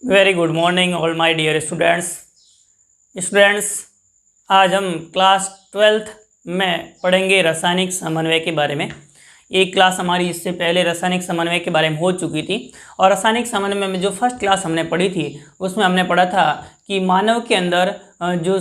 Very good morning all my dear students. आज हम class 12th में पढ़ेंगे रासायनिक समन्वय के बारे में। एक क्लास हमारी इससे पहले रासायनिक समन्वय के बारे में हो चुकी थी और रासायनिक समन्वय में जो फर्स्ट क्लास हमने पढ़ी थी उसमें हमने पढ़ा था कि मानव के अंदर जो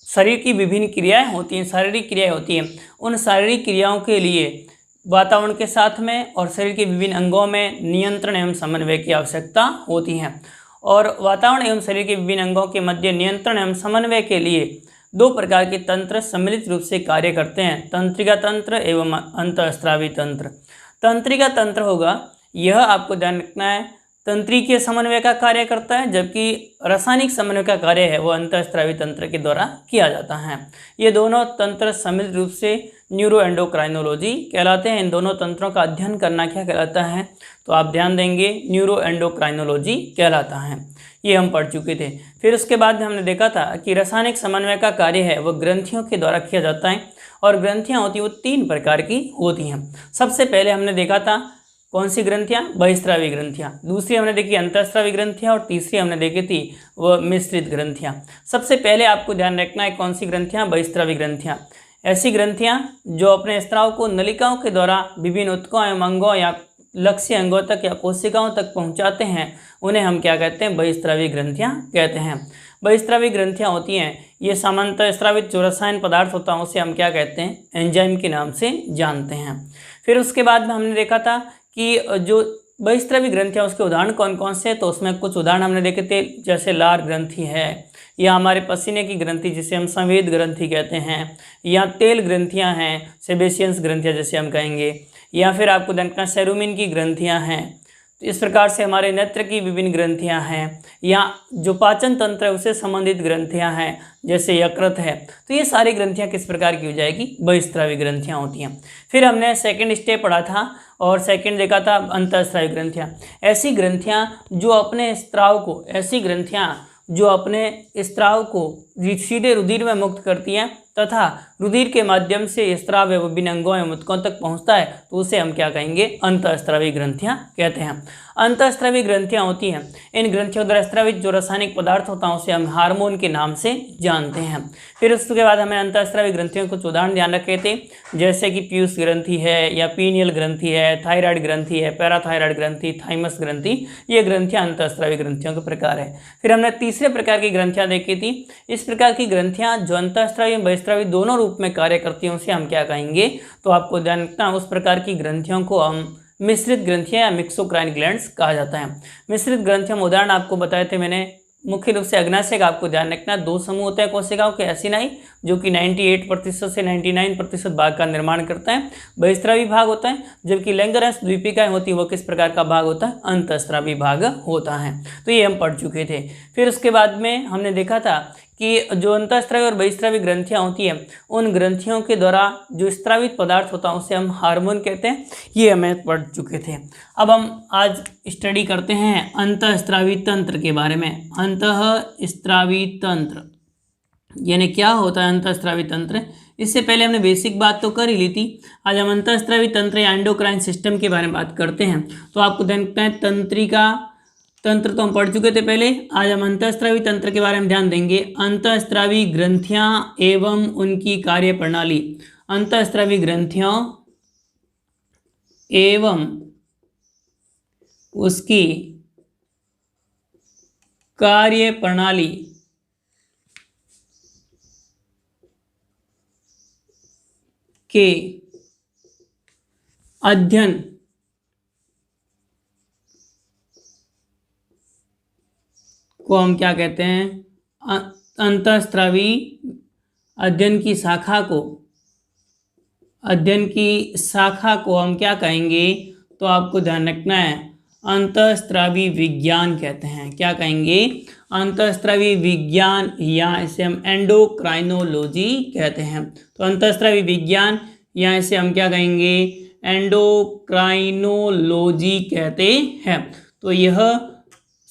शरीर की विभिन्न क्रियाएं होती हैं, शारीरिक क्रियाएं होती हैं, उन शारीरिक क्रियाओं के लिए वातावरण के साथ में और शरीर के विभिन्न अंगों में नियंत्रण एवं समन्वय की आवश्यकता होती है। और वातावरण एवं शरीर के विभिन्न अंगों के मध्य नियंत्रण एवं समन्वय के लिए दो प्रकार के तंत्र सम्मिलित रूप से कार्य करते हैं, तंत्रिका तंत्र एवं अंतःस्रावी तंत्र। तंत्रिका तंत्र होगा, यह आपको ध्यान रखना है, तंत्रिकीय समन्वय का कार्य करता है, जबकि रासायनिक समन्वय का कार्य है वो अंतःस्रावी तंत्र के द्वारा किया जाता है। ये दोनों तंत्र सम्मिलित रूप से न्यूरोएंडोक्राइनोलॉजी कहलाते हैं। इन दोनों तंत्रों का अध्ययन करना क्या कहलाता है, तो आप ध्यान देंगे न्यूरोएंडोक्राइनोलॉजी कहलाता है। ये हम पढ़ चुके थे। फिर उसके बाद हमने देखा था कि रासायनिक समन्वय का कार्य है वो ग्रंथियों के द्वारा किया जाता है और ग्रंथियाँ होती हैं वो 3 प्रकार की होती हैं। सबसे पहले हमने देखा था कौन सी ग्रंथियाँ, बहिस्रावी ग्रंथियाँ, दूसरी हमने देखी अंतःस्रावी ग्रंथियाँ और तीसरी हमने देखी थी वो मिश्रित ग्रंथियाँ। सबसे पहले आपको ध्यान रखना है कौन सी ग्रंथियाँ, बहिस्रावी ग्रंथियाँ। ऐसी ग्रंथियाँ जो अपने स्राव को नलिकाओं के द्वारा विभिन्न ऊतकों एवं अंगों या लक्ष्य अंगों तक या कोशिकाओं तक पहुँचाते हैं, उन्हें हम क्या कहते हैं, बहिस्रावी ग्रंथियाँ कहते हैं। बहिस्रावी ग्रंथियाँ होती हैं ये सामान्यतः स्रावित जो रसायन पदार्थ होता है उसे हम क्या कहते हैं, एंजाइम के नाम से जानते हैं। फिर उसके बाद में हमने देखा था कि जो बहिस्रावी ग्रंथियाँ उसके उदाहरण कौन कौन से हैं, तो उसमें कुछ उदाहरण हमने देखे थे, जैसे लार ग्रंथि है, या हमारे पसीने की ग्रंथि जिसे हम संवेद ग्रंथि कहते हैं, या तेल ग्रंथियाँ हैं, सेबेशियंस ग्रंथियाँ जैसे हम कहेंगे, या फिर आपको देखना सेरुमिन की ग्रंथियाँ हैं। तो इस प्रकार से हमारे नेत्र की विभिन्न ग्रंथियाँ हैं, या जो पाचन तंत्र है उससे संबंधित ग्रंथियाँ हैं जैसे यकृत है। तो ये सारी ग्रंथियाँ किस प्रकार की हो जाएगी, बहिस्रावी ग्रंथियाँ होती हैं। फिर हमने सेकंड स्टेप पढ़ा था और सेकंड देखा था अंतःस्रावी ग्रंथियाँ। ऐसी ग्रंथियाँ जो अपने स्राव को सीधे रुधिर में मुक्त करती हैं तथा रुधिर के माध्यम से स्राव एवं विभिन्न अंगों एवं ऊतकों तक पहुंचता है, तो उसे हम क्या कहेंगे, अंतःस्रावी ग्रंथियां कहते हैं। अंतःस्रावी ग्रंथियां होती हैं, इन ग्रंथियों द्वारा स्रावित जो रासायनिक पदार्थ होता है उसे हम हार्मोन के नाम से जानते हैं। फिर उसके बाद हमें अंतःस्रावी ग्रंथियों कुछ उदाहरण ध्यान रखे थे, जैसे कि पीयूष ग्रंथि है, या पीनियल ग्रंथि है, थायराइड ग्रंथि है, पैराथायराइड ग्रंथि, थाइमस ग्रंथि, ये ग्रंथियां अंतःस्रावी ग्रंथियों के प्रकार है। फिर हमने तीसरे प्रकार की ग्रंथियां देखी थी। इस प्रकार की ग्रंथियां जो अंतःस्रावी बहिस्रावी दोनों रूप में कार्य करती हैं उसे हम क्या कहेंगे, तो आपको ध्यान रखना उस प्रकार की ग्रंथियों को हम मिश्रित ग्रंथियां या मिक्सोक्राइन ग्लैंड्स कहा जाता है। मिश्रित ग्रंथियां उदाहरण आपको बताए थे मैंने, मुख्य रूप से अग्नाशय का आपको ध्यान रखना, 2 समूह होते हैं कोशिकाओं के, एसिनाई जो कि 98% से 99% भाग का निर्माण करता है, बहिस्रावी भाग होता है, जबकि लैंगरहंस द्वीपिकाएं होती है वो किस प्रकार का भाग होता है, अंतःस्रावी भाग होता है। तो ये हम पढ़ चुके थे। फिर उसके बाद में हमने देखा था कि जो अंतःस्रावी और बहिस्रावी ग्रंथियाँ होती हैं उन ग्रंथियों के द्वारा जो स्रावित पदार्थ होता है उसे हम हार्मोन कहते हैं। ये हमें पढ़ चुके थे। अब हम आज स्टडी करते हैं अंतःस्रावी तंत्र के बारे में। अंतःस्रावी तंत्र यानी क्या होता है अंतःस्रावी तंत्र, इससे पहले हमने बेसिक बात तो कर ही ली थी। आज हम अंतःस्रावी तंत्र या एंडोक्राइन सिस्टम के बारे में बात करते हैं। तो आपको ध्यान रखना है, तंत्रिका तंत्र तो हम पढ़ चुके थे पहले, आज हम अंतःस्रावी तंत्र के बारे में ध्यान देंगे। अंतःस्रावी ग्रंथियां एवं उनकी कार्य प्रणाली। अंतःस्रावी ग्रंथियों एवं उसकी कार्य प्रणाली के अध्ययन को हम क्या कहते हैं, अंतःस्रावी अध्ययन की शाखा को हम क्या कहेंगे, तो आपको ध्यान रखना है अंतःस्रावी विज्ञान कहते हैं। क्या कहेंगे, अंतःस्रावी विज्ञान, या इसे हम एंडोक्राइनोलॉजी कहते हैं। तो अंतःस्रावी विज्ञान या इसे हम क्या कहेंगे, एंडोक्राइनोलॉजी कहते हैं। तो यह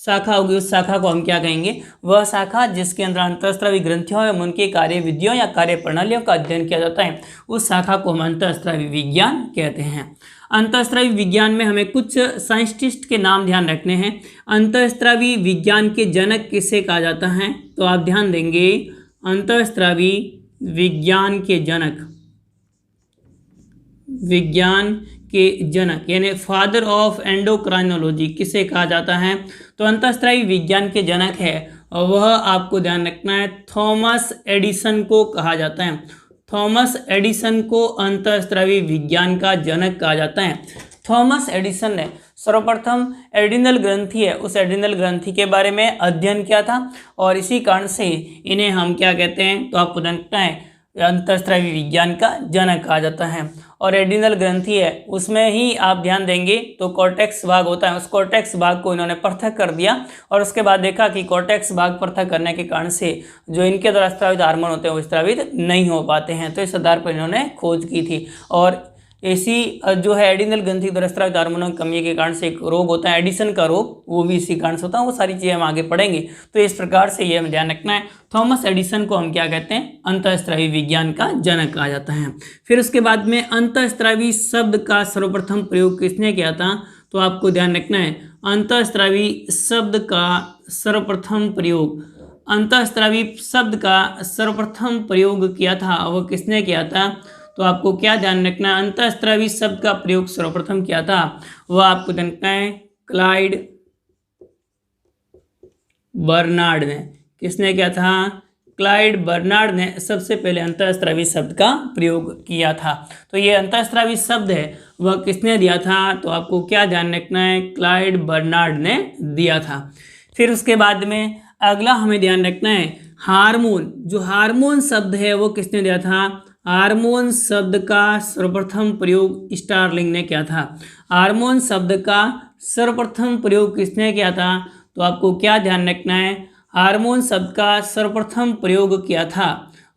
शाखा होगी, उस शाखा को हम क्या कहेंगे? वह शाखा जिसके अंदर अंतःस्रावी ग्रंथियों एवं उनके कार्य विधियों या कार्य प्रणालियों का अध्ययन किया जाता है, उस शाखा को हम अंतःस्रावी विज्ञान कहते हैं। अंतःस्रावी विज्ञान में हमें कुछ साइंटिस्ट के नाम ध्यान रखने हैं। अंतःस्रावी विज्ञान के जनक किसे कहा जाता है? तो आप ध्यान देंगे, अंतःस्रावी विज्ञान के जनक, विज्ञान के जनक यानी फादर ऑफ एंडोक्राइनोलॉजी किसे कहा जाता है? तो अंतःस्रावी विज्ञान के जनक है वह आपको ध्यान रखना है थॉमस एडिसन को कहा जाता है। थॉमस एडिसन को अंतःस्रावी विज्ञान का जनक कहा जाता है। थॉमस एडिसन ने सर्वप्रथम एड्रिनल ग्रंथि है, उस एड्रिनल ग्रंथि के बारे में अध्ययन किया था और इसी कारण से इन्हें हम क्या कहते हैं? तो आपको जानना है अंतःस्रावी विज्ञान का जनक कहा जाता है। और एड्रिनल ग्रंथि है उसमें ही आप ध्यान देंगे तो कॉर्टेक्स भाग होता है, उस कॉर्टेक्स भाग को इन्होंने पृथक कर दिया और उसके बाद देखा कि कॉर्टेक्स भाग पृथक करने के कारण से जो इनके द्वारा स्रावित हार्मोन होते हैं वो स्रावित नहीं हो पाते हैं, तो इस आधार पर इन्होंने खोज की थी। और ऐसी जो है एड्रिनल ग्रंथि द्वारा स्रावित हार्मोनों की कमी के कारण से एक रोग होता है एडिसन का रोग, वो भी इसी कारण से होता है। वो सारी चीज़ें हम आगे पढ़ेंगे, तो इस प्रकार से ये हमें ध्यान रखना है। थॉमस एडिसन को हम क्या कहते हैं? अंतःस्रावी विज्ञान का जनक कहा जाता है। फिर उसके बाद में अंतःस्रावी शब्द का सर्वप्रथम प्रयोग किसने किया था? तो आपको ध्यान रखना है अंतःस्रावी शब्द का सर्वप्रथम प्रयोग, अंतःस्रावी शब्द का सर्वप्रथम प्रयोग किया था वो किसने किया था? तो आपको क्या ध्यान रखना है? अंतःस्रावी शब्द का प्रयोग सर्वप्रथम किया था वह आपको ध्यान रखना है क्लाइड बर्नार्ड ने। किसने किया था? क्लाइड बर्नार्ड ने सबसे पहले अंतःस्रावी शब्द का प्रयोग किया था। तो ये अंतःस्रावी शब्द है वह किसने दिया था? तो आपको क्या ध्यान रखना है? क्लाइड बर्नार्ड ने दिया था। फिर उसके बाद में अगला हमें ध्यान रखना है हार्मोन, जो हार्मोन शब्द है वो किसने दिया था? हार्मोन शब्द का सर्वप्रथम प्रयोग स्टार्लिंग ने किया था। हार्मोन शब्द का सर्वप्रथम प्रयोग किसने किया था? तो आपको क्या ध्यान रखना है? हार्मोन शब्द का सर्वप्रथम प्रयोग किया था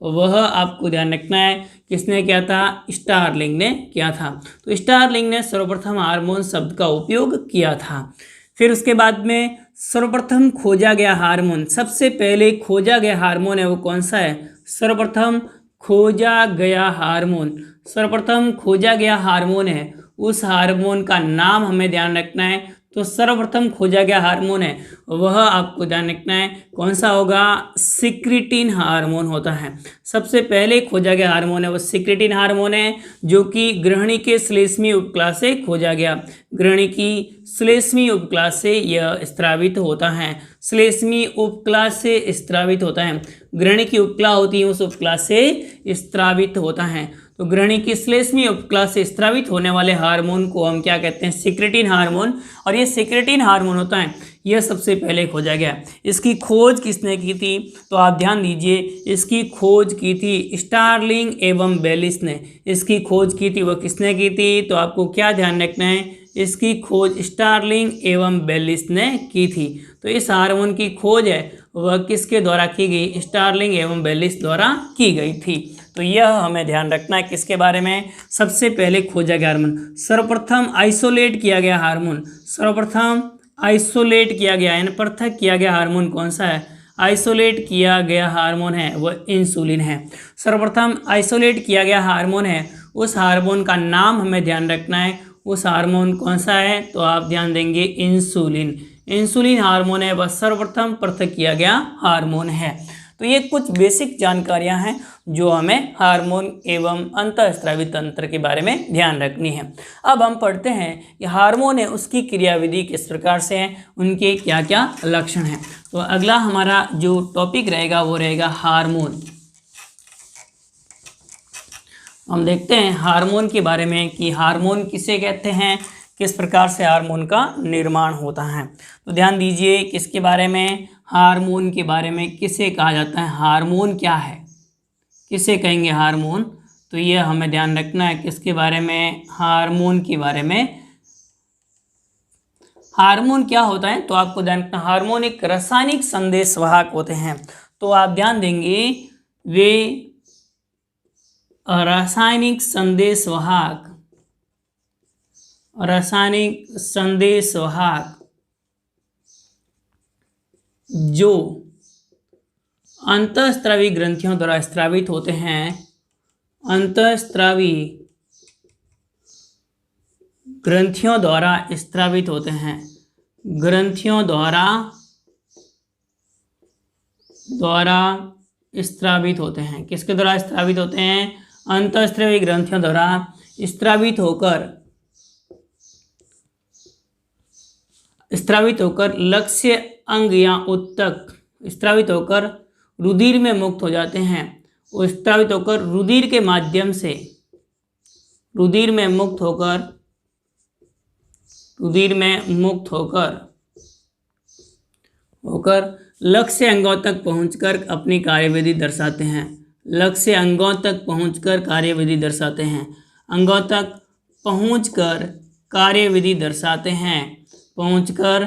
वह आपको ध्यान रखना है किसने किया था? स्टार्लिंग ने किया था। तो स्टार्लिंग ने सर्वप्रथम हार्मोन शब्द का उपयोग किया था। फिर उसके बाद में सर्वप्रथम खोजा गया हार्मोन, सबसे पहले खोजा गया हार्मोन है वो कौन सा है? सर्वप्रथम खोजा गया हार्मोन, सर्वप्रथम खोजा गया हार्मोन है, उस हार्मोन का नाम हमें ध्यान रखना है। तो सर्वप्रथम खोजा गया हार्मोन है वह आपको ध्यान रखना है कौन सा होगा? सिक्रेटिन हार्मोन होता है। सबसे पहले खोजा गया हार्मोन है वो सिक्रेटिन हार्मोन है जो कि गृहिणी के श्लेष्मी उपकला से खोजा गया। गृहिणी की श्लेष्मी उपकला से यह स्रावित होता है, श्लेष्मी उपकला से स्रावित होता है। गृहिणी की उपकला होती है उस उपकला से स्रावित होता है। तो गृहिणी की श्लेष्मी उपकला से स्रावित होने वाले हार्मोन को हम क्या कहते हैं? Secretin hormone. और ये सिक्रेटिन हार्मोन होता है यह सबसे पहले खोजा गया। इसकी खोज किसने की थी? तो आप ध्यान दीजिए, इसकी खोज की थी स्टार्लिंग एवं बेलिस ने। इसकी खोज की थी वह किसने की थी? तो आपको क्या ध्यान रखना है? इसकी खोज स्टार्लिंग एवं बेलिस ने की थी। तो इस हार्मोन की खोज है वह किसके द्वारा की गई? स्टार्लिंग एवं बेलिस द्वारा की गई थी। तो यह हमें ध्यान रखना है किसके बारे में? सबसे पहले खोजा गया हार्मोन, सर्वप्रथम आइसोलेट किया गया हार्मोन, सर्वप्रथम आइसोलेट किया गया यानी पृथक किया गया हार्मोन कौन सा है? आइसोलेट किया गया हार्मोन है वह इंसुलिन है। सर्वप्रथम आइसोलेट किया गया हार्मोन है, उस हार्मोन का नाम हमें ध्यान रखना है, उस हार्मोन कौन सा है? तो आप ध्यान देंगे इंसुलिन। इंसुलिन हार्मोन है वह सर्वप्रथम पृथक किया गया हार्मोन है। तो ये कुछ बेसिक जानकारियां हैं जो हमें हार्मोन एवं अंतःस्रावी तंत्र के बारे में ध्यान रखनी है। अब हम पढ़ते हैं कि हार्मोन है उसकी क्रियाविधि किस प्रकार से है, उनके क्या क्या लक्षण हैं। तो अगला हमारा जो टॉपिक रहेगा वो रहेगा हार्मोन। हम देखते हैं हार्मोन के बारे में कि हार्मोन किसे कहते हैं, किस प्रकार से हार्मोन का निर्माण होता है। तो ध्यान दीजिए किसके बारे में? हार्मोन के बारे में। किसे कहा जाता है? हार्मोन क्या है, किसे कहेंगे हार्मोन? तो ये हमें ध्यान रखना है किसके बारे में? हार्मोन के बारे में। हार्मोन क्या होता है? तो आपको ध्यान रखना, हार्मोन एक रासायनिक संदेशवाहक होते हैं। तो आप ध्यान देंगे वे रासायनिक संदेशवाहक, रासायनिक संदेशवाहक जो अंतःस्रावी ग्रंथियों द्वारा स्रावित होते हैं, अंतःस्रावी ग्रंथियों द्वारा स्रावित होते हैं, ग्रंथियों द्वारा स्रावित होते हैं। किसके द्वारा स्रावित होते हैं? अंतःस्रावी ग्रंथियों द्वारा स्रावित होकर लक्ष्य अंग या उत्तक स्रावित होकर रुधिर में मुक्त हो जाते हैं। वो स्रावित होकर रुधिर के माध्यम से रुधिर में मुक्त होकर लक्ष्य अंगों तक पहुंचकर अपनी कार्यविधि दर्शाते हैं। लक्ष्य अंगों तक पहुंचकर कार्यविधि दर्शाते हैं। अंगों तक पहुंचकर कार्यविधि दर्शाते हैं। पहुंचकर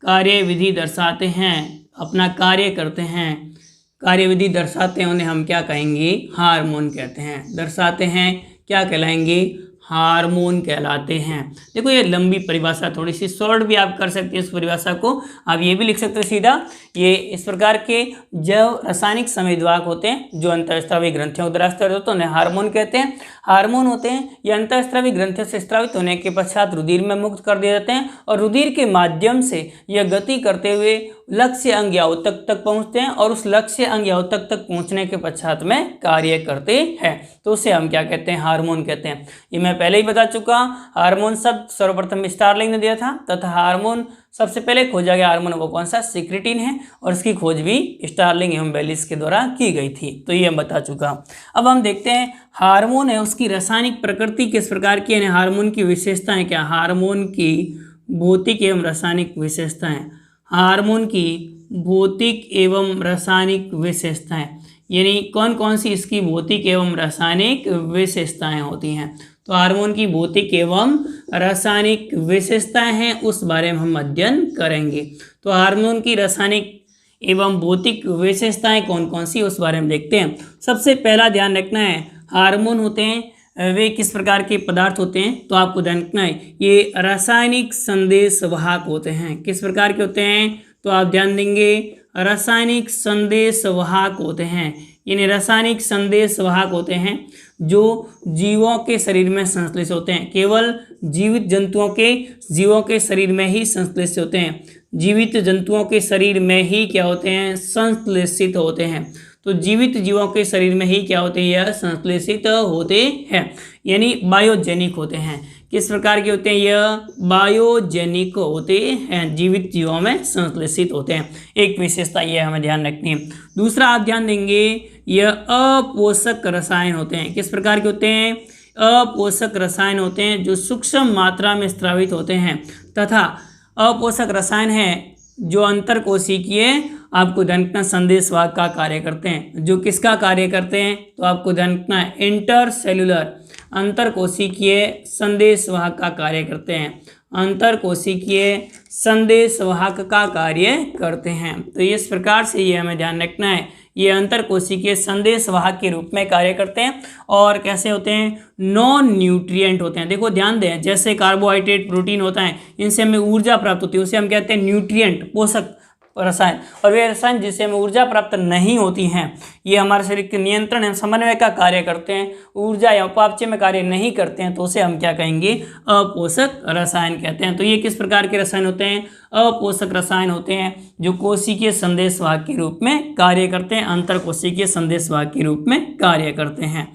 कार्यविधि दर्शाते हैं, अपना कार्य करते हैं। कार्यविधि दर्शाते हैं, उन्हें हम क्या कहेंगे? हार्मोन कहते हैं। दर्शाते हैं, क्या कहलाएंगे? हार्मोन कहलाते हैं। देखो ये लंबी परिभाषा, थोड़ी सी शॉर्ट भी आप कर सकते हैं इस परिभाषा को। आप ये भी लिख सकते हो सीधा, ये इस प्रकार के जो रासायनिक संवेदवाहक होते हैं जो अंतःस्रावी ग्रंथियों द्वारा स्रावित होते हैं उन्हें हार्मोन कहते हैं। हार्मोन होते हैं ये अंतःस्रावी ग्रंथियों से स्रावित होने के पश्चात रुधिर में मुक्त कर दिए जाते हैं और रुधिर के माध्यम से यह गति करते हुए लक्ष्य अंग या उत्तक तक पहुंचते हैं और उस लक्ष्य अंग या उत्तक तक पहुंचने के पश्चात में कार्य करते हैं। तो उसे हम क्या कहते हैं? हार्मोन कहते हैं। ये मैं पहले ही बता चुका। हार्मोन शब्द सर्वप्रथम स्टारलिंग ने दिया था तथा हार्मोन सबसे पहले खोजा गया हार्मोन वो कौन सा? सिक्रेटिन है और इसकी खोज भी स्टारलिंग एवं बेलिस के द्वारा की गई थी। तो ये हम बता चुका। अब हम देखते हैं हार्मोन है उसकी रासायनिक प्रकृति किस प्रकार की है, हार्मोन की विशेषताएं क्या? हार्मोन की भौतिक एवं रासायनिक विशेषताएं। हार्मोन की भौतिक एवं रासायनिक विशेषताएं यानी कौन कौन सी इसकी भौतिक एवं रासायनिक विशेषताएं होती हैं। तो हार्मोन की भौतिक एवं रासायनिक विशेषताएं हैं, उस बारे में हम अध्ययन करेंगे। तो हार्मोन की रासायनिक एवं भौतिक विशेषताएं कौन कौन सी, उस बारे में देखते हैं। सबसे पहला ध्यान रखना है, हार्मोन होते हैं वे किस प्रकार के पदार्थ होते हैं? तो आपको ध्यान रखना है ये रासायनिक संदेशवाहक होते हैं। किस प्रकार के होते हैं? तो आप ध्यान देंगे रासायनिक संदेशवाहक होते हैं। यानी रासायनिक संदेशवाहक होते हैं जो जीवों के शरीर में संश्लेषित होते हैं। केवल जीवित जीवों के शरीर में ही संश्लेषित होते हैं। जीवित जंतुओं के शरीर में ही क्या होते हैं? संश्लेषित होते हैं। तो जीवित जीवों के शरीर में ही क्या होते हैं? यह संश्लेषित होते हैं, यानी बायोजेनिक होते हैं। किस प्रकार के होते हैं? यह बायोजेनिक होते हैं, जीवित जीवों में संश्लेषित होते हैं। एक विशेषता यह हमें ध्यान रखनी है। दूसरा आप ध्यान देंगे यह अपोषक रसायन होते हैं। किस प्रकार के होते हैं? अपोषक रसायन होते हैं जो सूक्ष्म मात्रा में स्रावित होते हैं तथा अपोषक रसायन है जो अंतरकोशिकीय आपको ध्यान रखना संदेशवाहक का कार्य करते हैं। जो किसका कार्य करते हैं? तो आपको ध्यान रखना है इंटरसेल्युलर अंतरकोशिकीय संदेशवाहक का कार्य करते हैं। अंतरकोशिकीय संदेशवाहक का कार्य करते हैं। तो इस प्रकार से ये हमें ध्यान रखना है, ये अंतरकोशिकीय संदेशवाहक के रूप में कार्य करते हैं। और कैसे होते हैं? नॉन न्यूट्रिएंट होते हैं। देखो ध्यान दें, जैसे कार्बोहाइड्रेट प्रोटीन होता है इनसे हमें ऊर्जा प्राप्त होती है, उसे हम कहते हैं न्यूट्रिएंट पोषक रसायन। और वे रसायन जिससे हमें ऊर्जा प्राप्त नहीं होती हैं ये हमारे शरीर के नियंत्रण एवं समन्वय का कार्य करते हैं, ऊर्जा या उपापचय में कार्य नहीं करते हैं, तो उसे हम क्या कहेंगे? अपोषक रसायन कहते हैं। तो ये किस प्रकार के रसायन होते हैं? अपोषक रसायन होते हैं जो कोशिकीय संदेशवाहक के रूप में कार्य करते हैं, अंतरकोशिकीय संदेशवाहक के रूप में कार्य करते हैं।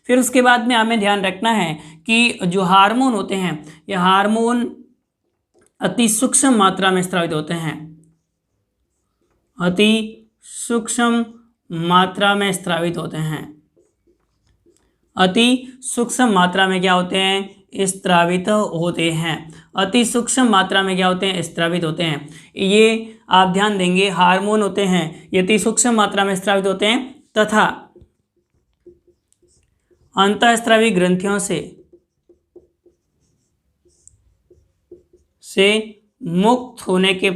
फिर उसके बाद में हमें ध्यान रखना है कि जो हार्मोन होते हैं ये हार्मोन अति सूक्ष्म मात्रा में स्रावित होते हैं। अति सूक्ष्म मात्रा में स्रावित होते हैं। अति सूक्ष्म मात्रा में क्या होते हैं? स्रावित होते हैं। अति सूक्ष्म मात्रा में क्या होते हैं? स्रावित होते हैं। ये आप ध्यान देंगे हार्मोन होते हैं ये अति सूक्ष्म मात्रा में स्रावित होते हैं तथा अंतःस्रावी ग्रंथियों से मुक्त होने के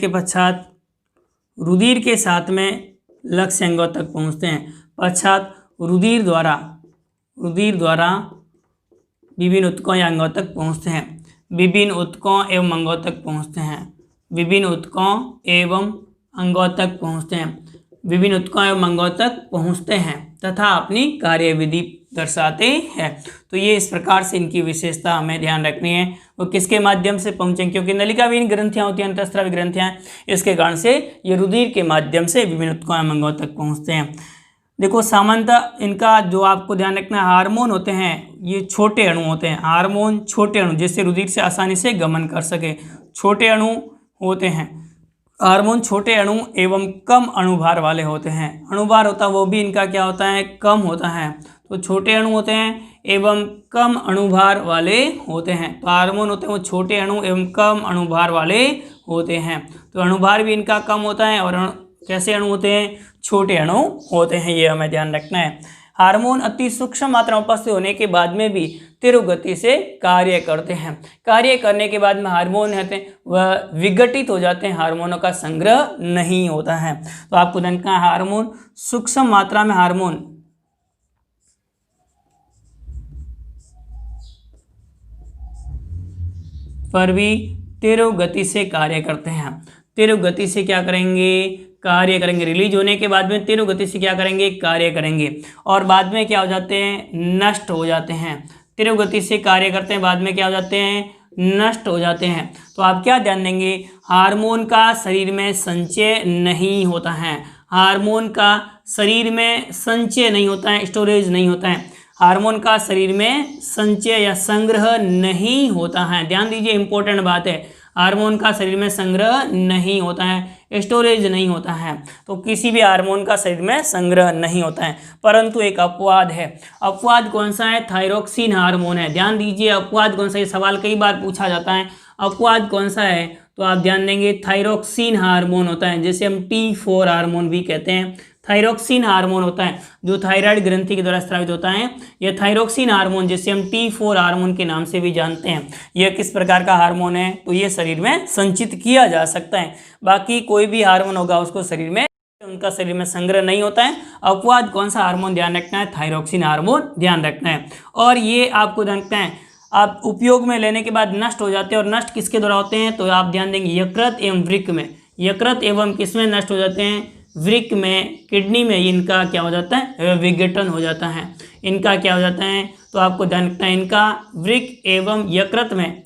पश्चात रुधिर के साथ में लक्ष्य अंगों तक पहुंचते हैं। पश्चात रुधिर द्वारा विभिन्न ऊतकों या अंगों तक पहुंचते हैं। विभिन्न ऊतकों एवं अंगों तक पहुंचते हैं। विभिन्न ऊतकों एवं अंगों तक पहुँचते हैं, विभिन्न ऊतकों एवं अंगों तक पहुँचते हैं तथा अपनी कार्यविधि दर्शाते हैं। तो ये इस प्रकार से इनकी विशेषता हमें ध्यान रखनी है, वो किसके माध्यम से पहुँचेंगे, क्योंकि नलिकाविहीन ग्रंथियाँ होती हैं, अंतःस्रावी ग्रंथियाँ, इसके कारण से ये रुधिर के माध्यम से विभिन्न ऊतकों एवं अंगों तक पहुँचते हैं। देखो सामान्यतः इनका जो आपको ध्यान रखना है, हार्मोन होते हैं, ये छोटे अणु होते हैं, हार्मोन छोटे अणु जिससे रुधिर से आसानी से गमन कर सके, छोटे अणु होते हैं। हार्मोन छोटे अणु एवं कम अणुभार वाले होते हैं, अणुभार होता है वो भी इनका क्या होता है, कम होता है। तो छोटे अणु होते हैं एवं कम अणुभार वाले होते हैं। तो हार्मोन होते हैं वो छोटे अणु एवं कम अणुभार वाले होते हैं। तो अणुभार भी इनका कम होता है और कैसे अणु होते हैं, छोटे अणु होते हैं, ये हमें ध्यान रखना है। हार्मोन अति सूक्ष्म मात्रा में उपस्थित होने के बाद में भी तीव्र गति से कार्य करते हैं। कार्य करने के बाद में हार्मोन होते हैं वह विघटित हो जाते हैं, हार्मोनों का संग्रह नहीं होता है। तो आपको ध्यान रखना है, हार्मोन सूक्ष्म मात्रा में हार्मोन पर भी तीव्र गति से कार्य करते हैं। तीव्र गति से क्या करेंगे, कार्य करेंगे, रिलीज होने के बाद में तीव्र गति से क्या करेंगे, कार्य करेंगे और बाद में क्या हो जाते हैं, नष्ट हो जाते हैं। तीव्र गति से कार्य करते हैं, बाद में क्या हो जाते हैं, नष्ट हो जाते हैं। तो आप क्या ध्यान देंगे, हार्मोन का शरीर में संचय नहीं होता है, हार्मोन का शरीर में संचय नहीं होता है, स्टोरेज नहीं होता है, हार्मोन का शरीर में संचय या संग्रह नहीं होता है। ध्यान दीजिए, इंपॉर्टेंट बात है, हार्मोन का शरीर में संग्रह नहीं होता है, स्टोरेज नहीं होता है। तो किसी भी हार्मोन का शरीर में संग्रह नहीं होता है, परंतु एक अपवाद है। अपवाद कौन सा है, थायरोक्सिन हार्मोन है। ध्यान दीजिए, अपवाद कौन सा है, सवाल कई बार पूछा जाता है, अपवाद कौन सा है, तो आप ध्यान देंगे थायरोक्सिन हार्मोन होता है, जिसे हम T4 हार्मोन भी कहते हैं। थायरोक्सिन हार्मोन होता है जो थायराइड ग्रंथि के द्वारा स्रावित होता है। यह थायरोक्सिन हार्मोन जिसे हम T4 हार्मोन के नाम से भी जानते हैं, यह किस प्रकार का हार्मोन है, तो ये शरीर में संचित किया जा सकता है। बाकी कोई भी हार्मोन होगा उसको शरीर में, उनका शरीर में संग्रह नहीं होता है। अपवाद कौन सा हार्मोन ध्यान रखना है, थायरोक्सिन हार्मोन ध्यान रखना है। और ये आपको ध्यान रखना है, आप उपयोग में लेने के बाद नष्ट हो जाते हैं, और नष्ट किसके द्वारा होते हैं, तो आप ध्यान देंगे यकृत एवं वृक्क में, यकृत एवं किसमें नष्ट हो जाते हैं, वृक्क में, किडनी में इनका क्या हो जाता है, विघटन हो जाता है, इनका क्या हो जाता है। तो आपको ध्यान रखना है, इनका वृक्क एवं यकृत में,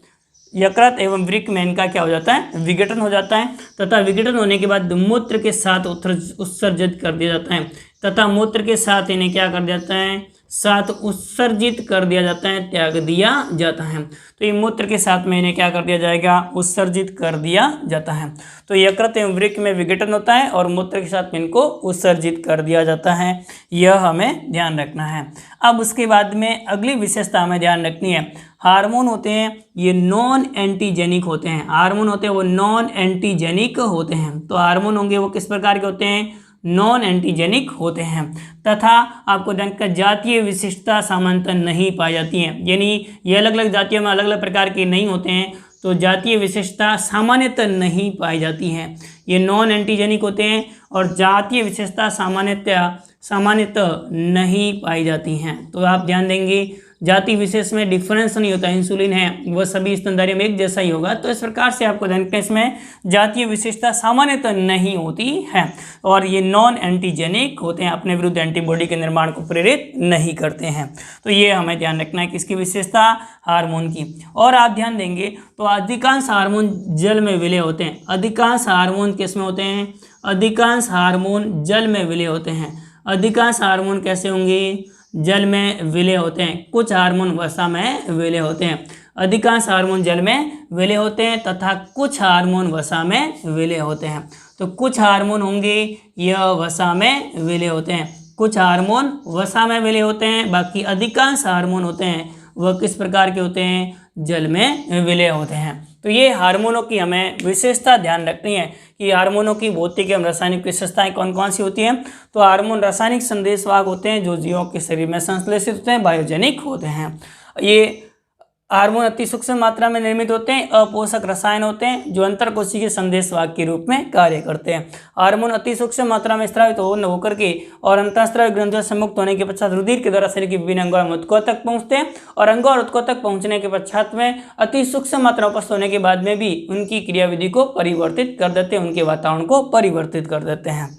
यकृत एवं वृक्क में इनका क्या हो जाता है, विघटन हो जाता है, तथा विघटन होने के बाद मूत्र के साथ उत्सर्जित कर दिया जाता है, तथा मूत्र के साथ इन्हें क्या कर दिया जाता है, साथ उत्सर्जित कर दिया जाता है, त्याग दिया जाता है। तो ये मूत्र के साथ में इन्हें क्या कर दिया जाएगा, उत्सर्जित कर दिया जाता है। तो यकृत एवं वृक्क में विघटन होता है और मूत्र के साथ में इनको उत्सर्जित कर दिया जाता है, यह हमें ध्यान रखना है। अब उसके बाद में अगली विशेषता हमें ध्यान रखनी है, हार्मोन होते हैं ये नॉन एंटीजेनिक होते हैं, हार्मोन होते हैं वो नॉन एंटीजेनिक होते हैं। तो हार्मोन होंगे वो किस प्रकार के होते हैं, नॉन एंटीजेनिक होते हैं, तथा आपको ध्यान का जातीय विशिष्टता सामान्यतः नहीं पाई जाती है, यानी ये अलग अलग जातियों में अलग अलग प्रकार के नहीं होते हैं, तो जातीय विशेषता सामान्यतः नहीं पाई जाती है। ये नॉन एंटीजेनिक होते हैं और जातीय विशेषता सामान्यतः नहीं पाई जाती हैं। तो आप ध्यान देंगे, जाति विशेष में डिफरेंस नहीं होता, इंसुलिन है वह सभी स्तनधारियों में एक जैसा ही होगा। तो इस प्रकार से आपको ध्यान रखना, इसमें जातीय विशेषता सामान्यतः नहीं होती है और ये नॉन एंटीजेनिक होते हैं, अपने विरुद्ध एंटीबॉडी के निर्माण को प्रेरित नहीं करते हैं। तो ये हमें ध्यान रखना है किसकी विशेषता, हार्मोन की। और आप ध्यान देंगे तो अधिकांश हार्मोन जल में विलय होते हैं, अधिकांश हार्मोन किस में होते हैं, अधिकांश हार्मोन जल में विलय होते हैं। अधिकांश हार्मोन कैसे होंगे, जल में विलय होते हैं, कुछ हार्मोन वसा में विलय होते हैं। अधिकांश हार्मोन जल में विलय होते हैं तथा कुछ हार्मोन वसा में विलय होते हैं। तो कुछ हार्मोन होंगे यह वसा में विलय होते हैं, कुछ हार्मोन वसा में विलय होते हैं, बाकी अधिकांश हार्मोन होते हैं वह किस प्रकार के होते हैं, जल में विलय होते हैं। तो ये हार्मोनों की हमें विशेषता ध्यान रखनी है कि हार्मोनों की भौतिक एवं रासायनिक विशेषताएं कौन कौन सी होती हैं। तो हार्मोन रासायनिक संदेशवाहक होते हैं जो जीवों के शरीर में संश्लेषित होते हैं, बायोजेनिक होते हैं। ये हार्मोन अति सूक्ष्म मात्रा में निर्मित होते हैं, अपोषक रसायन होते हैं जो अंतरकोशिकीय संदेशवाहक के रूप में कार्य करते हैं। हार्मोन अति सूक्ष्म मात्रा में स्रावित होकर के और अंतःस्रावी ग्रंथियों से मुक्त होने के पश्चात रुधिर के द्वारा शरीर के विभिन्न अंगों और ऊतकों तक पहुंचते हैं, और अंगों और ऊतकों तक पहुंचने के पश्चात में अति सूक्ष्म मात्रा उपस्थित होने के बाद में भी उनकी क्रियाविधि को परिवर्तित कर देते हैं, उनके वातावरण को परिवर्तित कर देते हैं।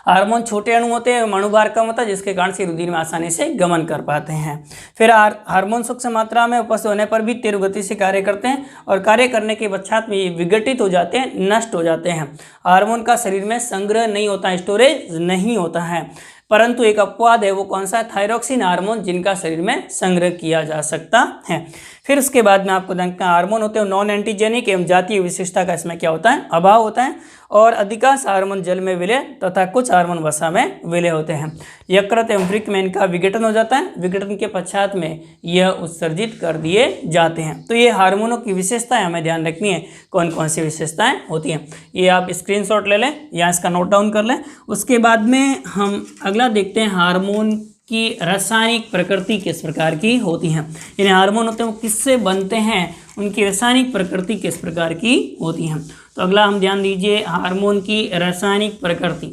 हार्मोन छोटे अणु होते हैं, अणुभार कम होता है, जिसके कारण से रुधिर में आसानी से गमन कर पाते हैं। फिर हार्मोन सूक्ष्म मात्रा में उपस्थित होने पर भी तीव्र गति से कार्य करते हैं और कार्य करने के पश्चात में ये विघटित हो जाते हैं, नष्ट हो जाते हैं। हार्मोन का शरीर में संग्रह नहीं होता, स्टोरेज नहीं होता है, परंतु एक अपवाद है, वो कौन सा है? थायरोक्सिन हार्मोन, जिनका शरीर में संग्रह किया जा सकता है। फिर उसके बाद में आपको जानना हार्मोन होते हैं नॉन एंटीजेनिक एवं जातीय विशेषता का इसमें क्या होता है? अभाव होता है, और अधिकांश हार्मोन जल में विलय तथा कुछ हार्मोन वसा में विलय होते हैं। यकृत एवं वृक्क में इनका विघटन हो जाता है, विघटन के पश्चात में यह उत्सर्जित कर दिए जाते हैं। तो ये हार्मोनों की विशेषताएं हमें ध्यान रखनी है, कौन कौन सी विशेषताएं होती हैं। ये आप स्क्रीनशॉट ले लें या इसका नोट डाउन कर लें। उसके बाद में हम अगला देखते हैं हार्मोन की रासायनिक प्रकृति किस प्रकार की होती है। यानी हार्मोन होते हैं वो किससे बनते हैं, उनकी रासायनिक प्रकृति किस प्रकार की होती है। तो अगला हम ध्यान दीजिए हार्मोन की रासायनिक प्रकृति।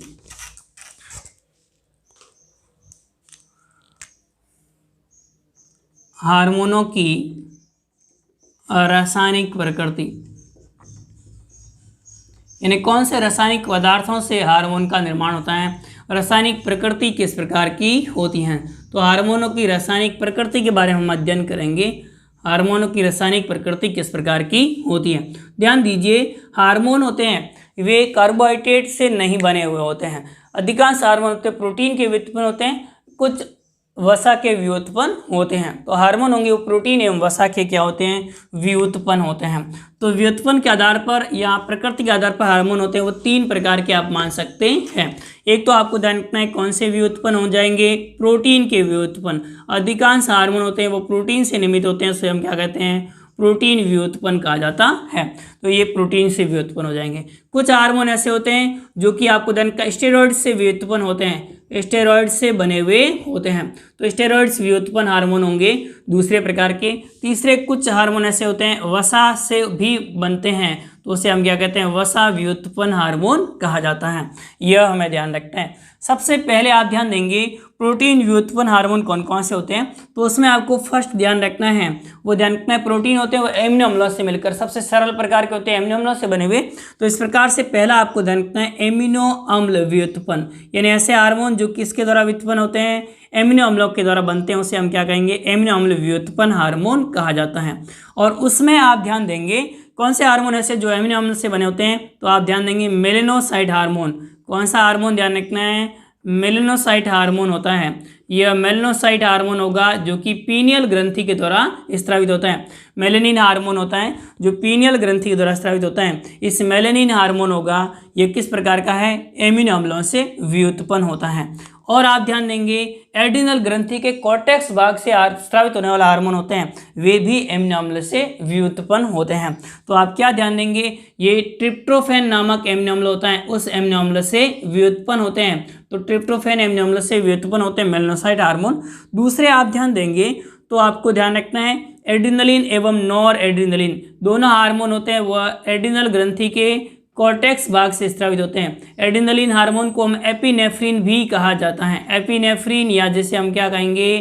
हार्मोनों की रासायनिक प्रकृति यानी कौन से रासायनिक पदार्थों से हार्मोन का निर्माण होता है, रासायनिक प्रकृति किस प्रकार की होती हैं। तो हार्मोनों की रासायनिक प्रकृति के बारे में हम अध्ययन करेंगे। हार्मोनों की रासायनिक प्रकृति किस प्रकार की होती है। ध्यान दीजिए हार्मोन होते हैं वे कार्बोहाइड्रेट से नहीं बने हुए होते हैं। अधिकांश हार्मोन होते हैं प्रोटीन के व्युत्पन्न होते हैं, कुछ वसा के व्युत्पन्न होते हैं। तो हार्मोन होंगे वो प्रोटीन एवं वसा के क्या होते हैं? व्युत्पन्न होते हैं। तो व्युत्पन्न के आधार पर या प्रकृति के आधार पर हार्मोन होते हैं वो तीन प्रकार के आप मान सकते हैं। एक तो आपको ध्यान रखना है कौन से व्युत्पन्न हो जाएंगे? प्रोटीन के व्युत्पन्न। अधिकांश हार्मोन होते हैं वो प्रोटीन से निर्मित होते हैं, उसे हम क्या कहते हैं? प्रोटीन व्युत्पन्न कहा जाता है। तो ये प्रोटीन से व्युत्पन्न हो जाएंगे। कुछ हार्मोन ऐसे होते हैं जो कि आपको ध्यान का स्टेरॉइड से व्युत्पन्न होते हैं, स्टेरॉइड से बने हुए होते हैं। तो स्टेरॉइड्स व्युत्पन्न हार्मोन होंगे दूसरे प्रकार के। तीसरे कुछ हार्मोन ऐसे होते हैं वसा से भी बनते हैं, तो उसे हम क्या कहते हैं? वसा व्युत्पन्न हार्मोन कहा जाता है। यह हमें ध्यान रखना है। सबसे पहले आप ध्यान देंगे प्रोटीन व्युत्पन्न हार्मोन कौन कौन से होते हैं। तो उसमें आपको फर्स्ट ध्यान रखना है, वो ध्यान रखना है प्रोटीन होते हैं वो एमिनो अम्लों से मिलकर सबसे सरल प्रकार के होते हैं, एमिनो अम्लों से बने हुए। तो इस प्रकार से पहला आपको ध्यान रखना है एमिनो अम्ल व्युत्पन्न, यानी ऐसे हार्मोन जो किसके द्वारा व्युत्पन्न होते हैं? एमिनो अम्लों के द्वारा बनते हैं, उसे हम क्या कहेंगे? एमिनो अम्ल व्युत्पन्न हार्मोन कहा जाता है। और उसमें आप ध्यान देंगे कौन से हार्मोन ऐसे जो एमिनो अम्ल से बने होते हैं। तो आप ध्यान देंगे मेलेनोसाइट हार्मोन। कौन सा हार्मोन ध्यान रखना है? मेलेनोसाइट हार्मोन होता है। यह मेलेनोसाइट हार्मोन होगा जो कि पीनियल ग्रंथि के द्वारा स्रावित होता है। मेलेनिन हार्मोन होता है जो पीनियल ग्रंथि के द्वारा स्रावित होता है। इस मेलेनिन हार्मोन होगा यह किस प्रकार का है? एमिनो अम्लों से व्युत्पन्न होता है। और आप ध्यान देंगे एड्रिनल ग्रंथि के कॉर्टेक्स भाग से स्रावित होने वाला हार्मोन होते हैं, वे भी एमिनो अम्ल से व्युत्पन्न होते हैं। तो आप क्या ध्यान देंगे? ये ट्रिप्टोफैन नामक एमिनो अम्ल होता है, उस एमिनो अम्ल से व्युत्पन्न होते हैं। तो ट्रिप्टोफैन एमिनो अम्ल से व्युत्पन्न होते हैं मेलेनोसाइट हार्मोन। दूसरे आप ध्यान देंगे तो आपको ध्यान रखना है एड्रिनलिन एवं नॉर एड्रिनलिन दोनों हार्मोन होते हैं, वह एड्रिनल ग्रंथि के कॉर्टेक्स भाग से स्रावित होते हैं। एड्रिनलिन हार्मोन को हम एपिनेफ्रिन भी कहा जाता है, एपिनेफ्रिन या जिसे हम क्या कहेंगे?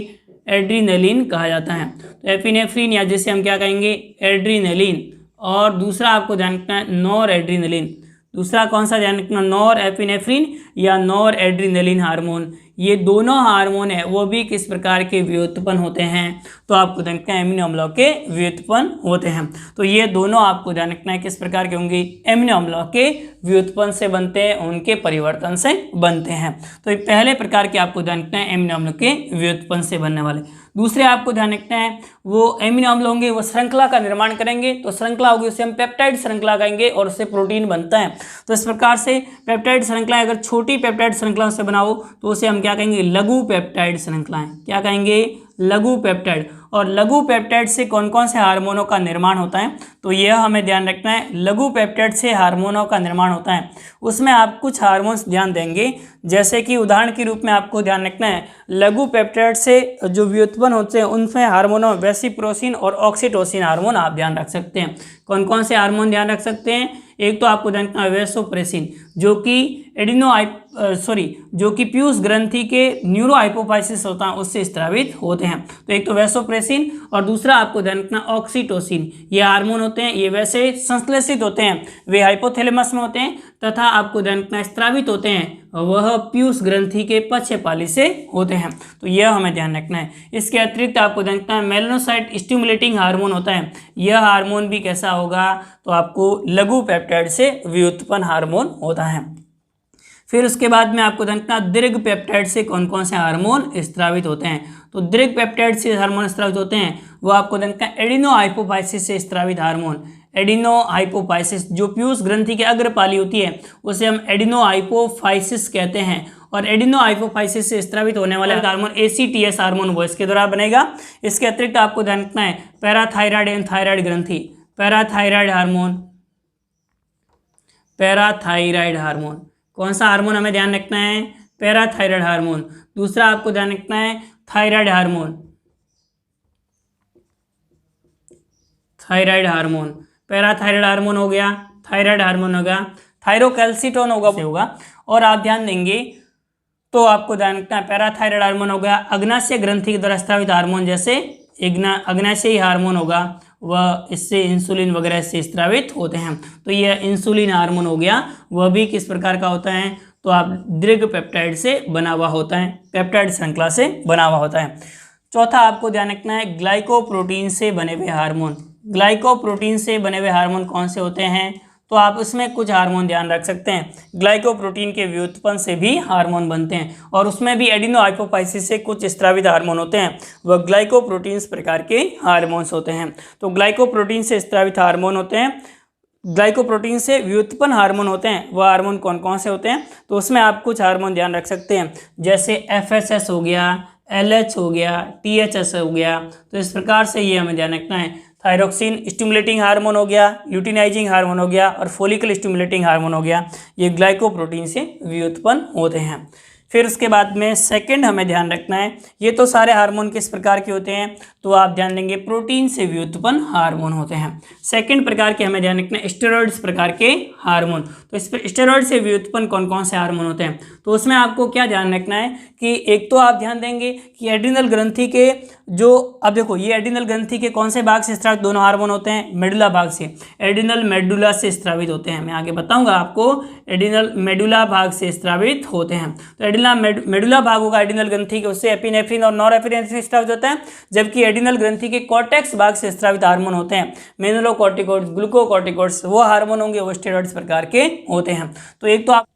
एड्रिनलिन कहा जाता है। तो एपिनेफ्रिन या जिसे हम क्या कहेंगे? एड्रिनलिन। और दूसरा आपको ध्यान रखना है नॉर एड्रिनलिन। दूसरा कौन सा ध्यान रखना? नॉर एपिनेफ्रिन या नॉर एड्रिनलिन हार्मोन। ये दोनों हार्मोन है वो भी किस प्रकार के व्युत्पन्न होते हैं? तो आपको ध्यान रखना है एमिनो अम्लों के व्युत्पन्न होते हैं। तो ये दोनों आपको ध्यान रखना है किस प्रकार के होंगे? एमिनो अम्लों के व्युत्पन्न से बनते हैं, उनके परिवर्तन से बनते हैं। तो ये पहले प्रकार के आपको ध्यान रखना है एमिनो अम्लों के व्युत्पन्न से बनने वाले। दूसरे आपको ध्यान रखना है वो एमिनो अम्ल होंगे वो श्रृंखला का निर्माण करेंगे। तो श्रृंखला होगी उसे हम पेप्टाइड श्रृंखला कहेंगे और उससे प्रोटीन बनता है। तो इस प्रकार से पेप्टाइड श्रृंखला अगर छोटी पेप्टाइड श्रृंखला से बनाओ तो उसे हम क्या कहेंगे? लघु पेप्टाइड श्रृंखलाएं। क्या कहेंगे? लघु पेप्टाइड। और लघु पेप्टाइड से कौन कौन से हार्मोनों का निर्माण होता है, तो यह हमें ध्यान रखना है। लघु पेप्टाइड से हार्मोनों का निर्माण होता है, उसमें आप कुछ हार्मोन्स ध्यान देंगे, जैसे कि उदाहरण के रूप में आपको ध्यान रखना है लघु पेप्टाइड से जो व्युत्पन्न होते हैं उनमें हार्मोनों वेसिप्रोसिन और ऑक्सीटोसिन हार्मोन आप ध्यान रख सकते हैं। कौन कौन से हार्मोन ध्यान रख सकते हैं, एक तो आपको ध्यान रखना है वेसोप्रेसिन जो कि पीयूष ग्रंथि के न्यूरो हाइपोफाइसिस होता है उससे स्रावित होते हैं, तो एक तो वेसोप्रेसिन और दूसरा आपको ध्यान रखना ऑक्सीटोसिन। ये हार्मोन होते हैं, ये वैसे संश्लेषित होते हैं, वे हाइपोथैलेमस में होते हैं तथा आपको ध्यान रखना स्रावित होते हैं वह पीयूष ग्रंथि के पश्च पाली से होते हैं, तो यह हमें ध्यान रखना है। इसके अतिरिक्त आपको ध्यान रखना है मेलानोसाइट स्टिमुलेटिंग हार्मोन होता है, यह हार्मोन भी कैसा होगा, तो आपको लघु पेप्टाइड से व्युत्पन्न हार्मोन होता है। फिर उसके बाद में आपको ध्यान रखना दीर्घ पेप्टाइड से कौन कौन से हार्मोन स्रावित होते हैं, तो दीर्घ पेप्टाइड से हार्मोन स्रावित होते हैं वो आपको ध्यान रखना एडिनो हाइपोफाइसिस से स्रावित हार्मोन। एडिनो हाइपोफाइसिस जो पीयूष ग्रंथि की अग्रपाली होती है उसे हम एडिनो हाइपोफाइसिस कहते हैं, और एडिनो हाइपोफाइसिस से स्रावित होने वाला हार्मोन ACTS हार्मोन वो इसके द्वारा बनेगा। इसके अतिरिक्त आपको ध्यान रखना है पैराथायराइड एंड थायराइड ग्रंथि, पैराथायराइड हार्मोन कौन सा हार्मोन हमें ध्यान रखना है, पैराथायराइड हार्मोन। दूसरा आपको ध्यान रखना है थायराइड हार्मोन, पैराथायराइड हार्मोन हो गया, थायराइड हार्मोन होगा, थायरोकैल्सिटोन होगा। और आप ध्यान देंगे तो आपको ध्यान रखना है पैराथायराइड हार्मोन हो गया अग्नाशय ग्रंथि के द्वारा स्रावित हार्मोन, जैसे अग्नाशयी हार्मोन होगा वह इससे इंसुलिन वगैरह से स्रावित होते हैं, तो यह इंसुलिन हार्मोन हो गया, वह भी किस प्रकार का होता है, तो आप दीर्घ पेप्टाइड से बना हुआ होता है, पेप्टाइड श्रृंखला से बना हुआ होता है। चौथा आपको ध्यान रखना है ग्लाइकोप्रोटीन से बने हुए हार्मोन। ग्लाइकोप्रोटीन से बने हुए हार्मोन कौन से होते हैं, तो आप उसमें कुछ हार्मोन ध्यान रख सकते हैं। ग्लाइकोप्रोटीन के व्युत्पन्न से भी हार्मोन बनते हैं और उसमें भी एडिनो हाइपोफाइसिस से कुछ स्रावित हार्मोन होते हैं, वह ग्लाइकोप्रोटीन्स प्रकार के हार्मोन्स होते हैं। तो ग्लाइकोप्रोटीन से स्रावित हार्मोन होते हैं, ग्लाइकोप्रोटीन से व्युत्पन्न हार्मोन होते हैं, वह हार्मोन कौन कौन से होते हैं, तो उसमें आप कुछ हार्मोन ध्यान रख सकते हैं, जैसे FSH हो गया, LH हो गया, THS हो गया। तो इस प्रकार से ये हमें ध्यान रखना है। थायरोक्सिन स्टिमुलेटिंग हार्मोन हो गया, ल्यूटिनाइजिंग हार्मोन हो गया और फोलिकल स्टिमुलेटिंग हार्मोन हो गया, ये ग्लाइकोप्रोटीन से व्युत्पन्न होते हैं। फिर उसके बाद में सेकंड हमें ध्यान रखना है, ये तो सारे हार्मोन किस प्रकार के होते हैं, तो आप ध्यान देंगे प्रोटीन से व्युत्पन्न हार्मोन होते हैं। सेकंड प्रकार के हमें ध्यान रखना है स्टेरॉइड्स प्रकार के हार्मोन। तो इस पर स्टेरॉइड से व्युत्पन्न कौन कौन से हार्मोन होते हैं, तो उसमें आपको क्या ध्यान रखना है कि एक तो आप ध्यान देंगे कि एड्रिनल ग्रंथि के जो, अब देखो ये एड्रिनल ग्रंथि के कौन से भाग से स्रावित दोनों हार्मोन होते हैं, मेडुला भाग से, एड्रिनल मेडुला से स्रावित होते हैं। मैं आगे बताऊंगा आपको, एड्रिनल मेडुला भाग से स्रावित होते हैं। तो एड्रिनल मेडुला भाग होगा एड्रिनल ग्रंथि के, उससे एपिनेफ्रिन और नॉरएपिनेफ्रिन स्रावित होता है, जबकि एड्रिनल ग्रंथि के कॉर्टेक्स भाग से स्रावित हार्मोन होते हैं मेनोलोकॉर्टिकॉइड्स, ग्लूकोकॉर्टिकॉइड्स, वो हार्मोन होंगे वो स्टेरॉइड्स प्रकार के होते हैं। तो एक तो आप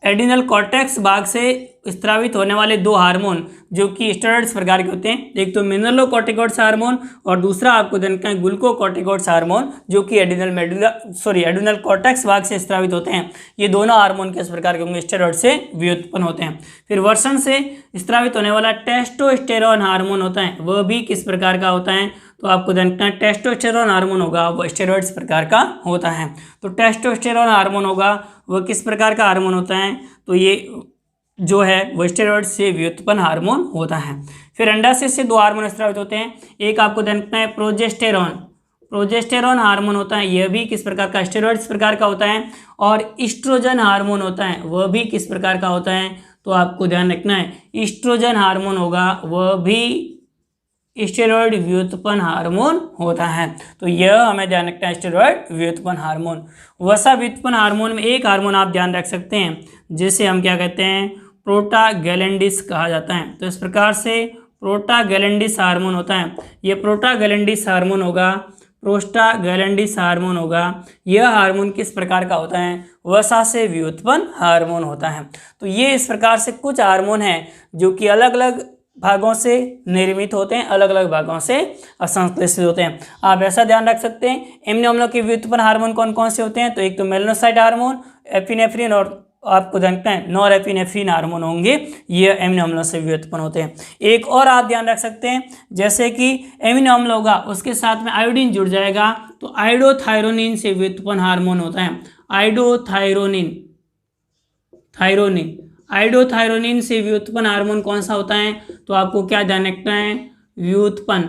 एड्रिनल कॉर्टेक्स भाग से स्रावित होने वाले दो हार्मोन जो कि स्टेरॉइड्स प्रकार के होते हैं, एक तो मेनोलोकॉर्टिकॉइड्स हार्मोन और दूसरा आपको जानना है ग्लूकोकॉर्टिकॉइड्स हार्मोन जो कि एड्रिनल कॉर्टेक्स भाग से स्रावित होते हैं। ये दोनों हार्मोन किस प्रकार के होंगे, स्टेरॉइड से व्युत्पन्न होते हैं। फिर वर्षण से स्रावित होने वाला टेस्टोस्टेरोन हार्मोन होता है, वह भी किस प्रकार का होता है, तो आपको जानना है टेस्टोस्टेरोन हार्मोन होगा वो स्टेरॉइड्स प्रकार का होता है। तो टेस्टोस्टेरोन हार्मोन होगा वह किस प्रकार का हार्मोन होता है, तो ये जो है वो स्टेरॉइड से व्युत्पन्न हार्मोन होता है। फिर अंडाशय से दो हार्मोन स्रावित होते हैं, एक आपको जानना है प्रोजेस्टेरॉन हार्मोन होता है, यह भी किस प्रकार का, स्टेरॉइड्स प्रकार का होता है। और ईस्ट्रोजन हार्मोन होता है, वह भी किस प्रकार का होता है, तो आपको ध्यान रखना है ईस्ट्रोजन हार्मोन होगा वह भी स्टेरॉइड व्युत्पन्न हार्मोन होता है। तो यह हमें ध्यान रखना है स्टेरॉइड व्युत्पन्न हार्मोन। वसा व्युत्पन्न हार्मोन में एक हार्मोन आप ध्यान रख सकते हैं जिसे हम क्या कहते हैं, प्रोटागैलेंडिस कहा जाता है। तो इस प्रकार से प्रोटागैलेंडिस हार्मोन होता है, ये प्रोटागैलेंडिस हार्मोन होगा, यह हार्मोन किस प्रकार का होता है, वसा से व्युत्पन्न हार्मोन होता है। तो ये इस प्रकार से कुछ हार्मोन हैं जो कि अलग अलग भागों से निर्मित होते हैं, अलग अलग भागों से असंश्लेषित होते हैं। आप ऐसा ध्यान रख सकते हैं एमिनो अम्लों के व्युत्पन्न हार्मोन कौन कौन से होते हैं, तो एक तो मेलानोसाइट हार्मोन, एपिनेफ्रिन और आपको जानते हैं नॉर एपिनेफ्रिन हार्मोन होंगे, ये एमिनो अम्लों से व्युत्पन्न होते हैं। एक और आप ध्यान रख सकते हैं, जैसे कि एमिनो अम्ल होगा उसके साथ में आयोडीन जुड़ जाएगा तो आयोडोथायरोनिन से व्युत्पन्न हार्मोन होता है आयोडोथायरोनिन से व्युत्पन्न हार्मोन कौन सा होता है, तो आपको क्या ध्यान रखना है, व्युत्पन्न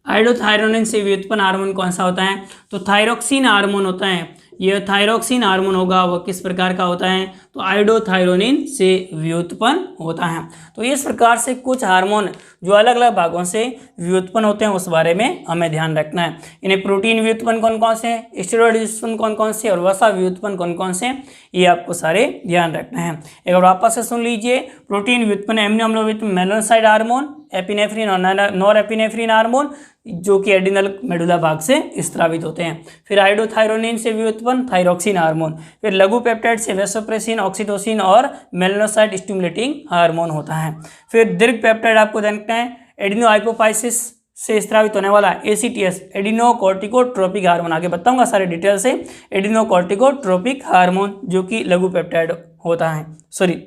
आयोडोथायरोनिन से व्युत्पन्न हार्मोन कौन सा होता है, तो थायरोक्सिन हार्मोन होता है। यह थायरोक्सिन हार्मोन होगा वह किस प्रकार का होता है, तो आयोडोथायरोनिन से व्युत्पन्न होता है। तो इस प्रकार से कुछ हार्मोन जो अलग अलग भागों से व्युत्पन्न होते हैं उस बारे में हमें ध्यान रखना है। इन्हें प्रोटीन व्युत्पन्न कौन कौन से, स्टेरॉइड व्युत्पन्न कौन कौन से और वसा व्युत्पन्न कौन कौन से, ये आपको सारे ध्यान रखना है। एक बार वापस से सुन लीजिए, प्रोटीन व्युत्पन्न एमिनो अम्ल व्युत्पन्न मेलानोसाइड हार्मोन, एपिनेफ्रिन और नॉर एपिनेफ्रिन हार्मोन जो कि एडिनल मेडुला भाग से स्त्रावित होते हैं। फिर आयोडोथायरोनिन से व्युत्पन्न थायरोक्सिन हार्मोन, फिर लघु पेप्टाइड से वेसोप्रेसिन, ऑक्सीटोसिन और मेलानोसाइट स्टिमुलेटिंग हार्मोन होता है। फिर दीर्घ पेप्टाइड आपको जानते हैं एडिनो हाइपोफाइसिस से स्त्रावित होने वाला ACTH एडिनोकोर्टिकोट्रोपिक हार्मोन, आगे बताऊंगा सारे डिटेल से, एडिनोकोर्टिकोट्रोपिक हार्मोन जो कि लघु पेप्टाइड होता है, सॉरी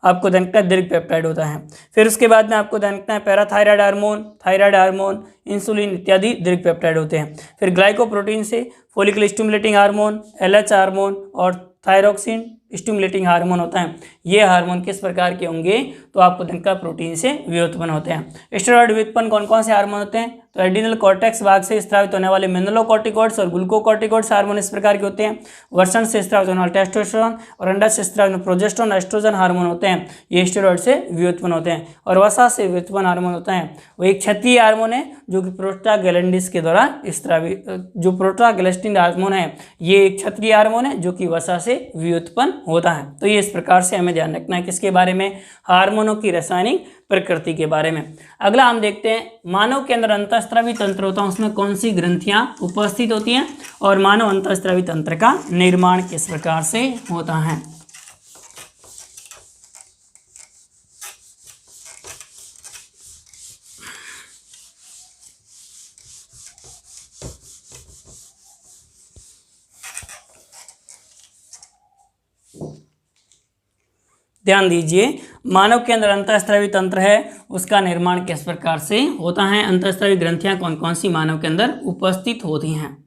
आपको जानता है दीर्घ पेप्टाइड होता है। फिर उसके बाद में आपको जानता है parathyroid hormone, thyroid hormone, insulin इत्यादि दीर्घ पेप्टाइड होते हैं। फिर ग्लाइकोप्रोटीन से follicle stimulating hormone, LH hormone और थायरोक्सिन स्टिमुलेटिंग हार्मोन होता है। ये हार्मोन किस प्रकार के होंगे, तो आपको जिनका प्रोटीन से व्युत्पन्न होते हैं। स्टेरॉइड व्युत्पन्न कौन कौन से हार्मोन होते हैं, तो एडिनल कॉर्टेक्स भाग से स्त्रावित होने वाले मिनरलोकॉर्टिकॉइड्स और ग्लूकोकॉर्टिकॉइड्स हार्मोन इस प्रकार के होते हैं। वर्षण से स्त्रावित होने वाले टेस्टोस्टेरोन और अंडा से स्त्रावित प्रोजेस्टेरोन एस्ट्रोजन हार्मोन होते हैं, ये स्टेरॉइड से व्युत्पन्न होते हैं। और वसा से व्युत्पन्न हार्मोन होता है वो एक क्षत्रिय हार्मोन है जो कि प्रोस्टाग्लैंडिस के द्वारा स्त्रावित, जो प्रोस्टाग्लैंडिन हार्मोन है ये एक क्षत्रिय हार्मोन है जो कि वसा से व्युत्पन्न होता है। तो ये इस प्रकार से हमें ध्यान रखना है किसके बारे में, हार्मोनों की रासायनिक प्रकृति के बारे में। अगला हम देखते हैं मानव के अंदर अंतःस्रावी तंत्र होता है, उसमें कौन सी ग्रंथियां उपस्थित होती हैं और मानव अंतःस्रावी तंत्र का निर्माण किस प्रकार से होता है। ध्यान दीजिए, मानव के अंदर अंतःस्रावी तंत्र है उसका निर्माण किस प्रकार से होता है, अंतःस्रावी ग्रंथियां कौन कौन सी मानव के अंदर उपस्थित होती हैं।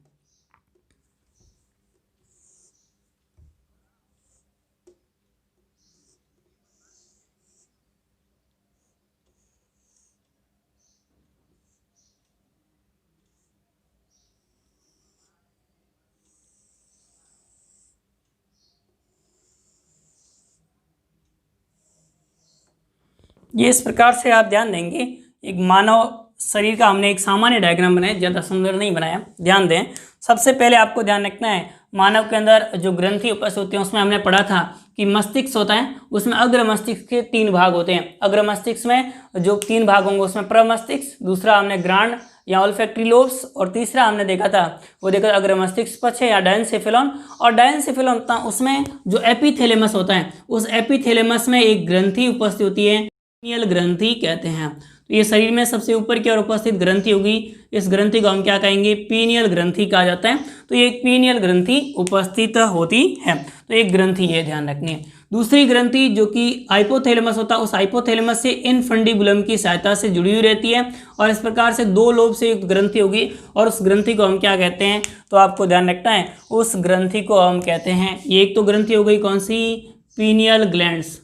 ये इस प्रकार से आप ध्यान देंगे, एक मानव शरीर का हमने एक सामान्य डायग्राम बनाया, ज़्यादा सुंदर नहीं बनाया, ध्यान दें। सबसे पहले आपको ध्यान रखना है मानव के अंदर जो ग्रंथि उपस्थित होती हैं उसमें हमने पढ़ा था कि मस्तिष्क होता है, उसमें अग्र मस्तिष्क के 3 भाग होते हैं। अग्र मस्तिष्क में जो 3 भाग होंगे उसमें प्रमस्तिष्क, दूसरा हमने ग्रांड या ऑल्फैक्टरी लोब्स और तीसरा हमने देखा था वो देखा अग्र मस्तिष्क पक्ष या डायनसेफेलॉन। और डायनसेफेलॉन था उसमें जो एपिथैलेमस होता है उस एपिथैलेमस में एक ग्रंथि उपस्थित होती है, पीनियल ग्रंथि कहते हैं। तो ये शरीर में सबसे ऊपर की ओर उपस्थित ग्रंथि होगी, इस ग्रंथि को हम क्या कहेंगे, पीनियल ग्रंथि कहा जाता है। तो ये एक पीनियल ग्रंथि उपस्थित होती है, तो एक ग्रंथि ये ध्यान रखनी है। दूसरी ग्रंथि जो कि हाइपोथैलेमस होता है, उस हाइपोथैलेमस से इनफंडिबुलम की सहायता से जुड़ी हुई रहती है और इस प्रकार से 2 लोब से युक्त ग्रंथि होगी और उस ग्रंथि को हम क्या कहते हैं, तो आपको ध्यान रखना है उस ग्रंथि को हम कहते हैं, ये एक तो ग्रंथि हो गई कौन सी, पीनियल ग्लैंड्स,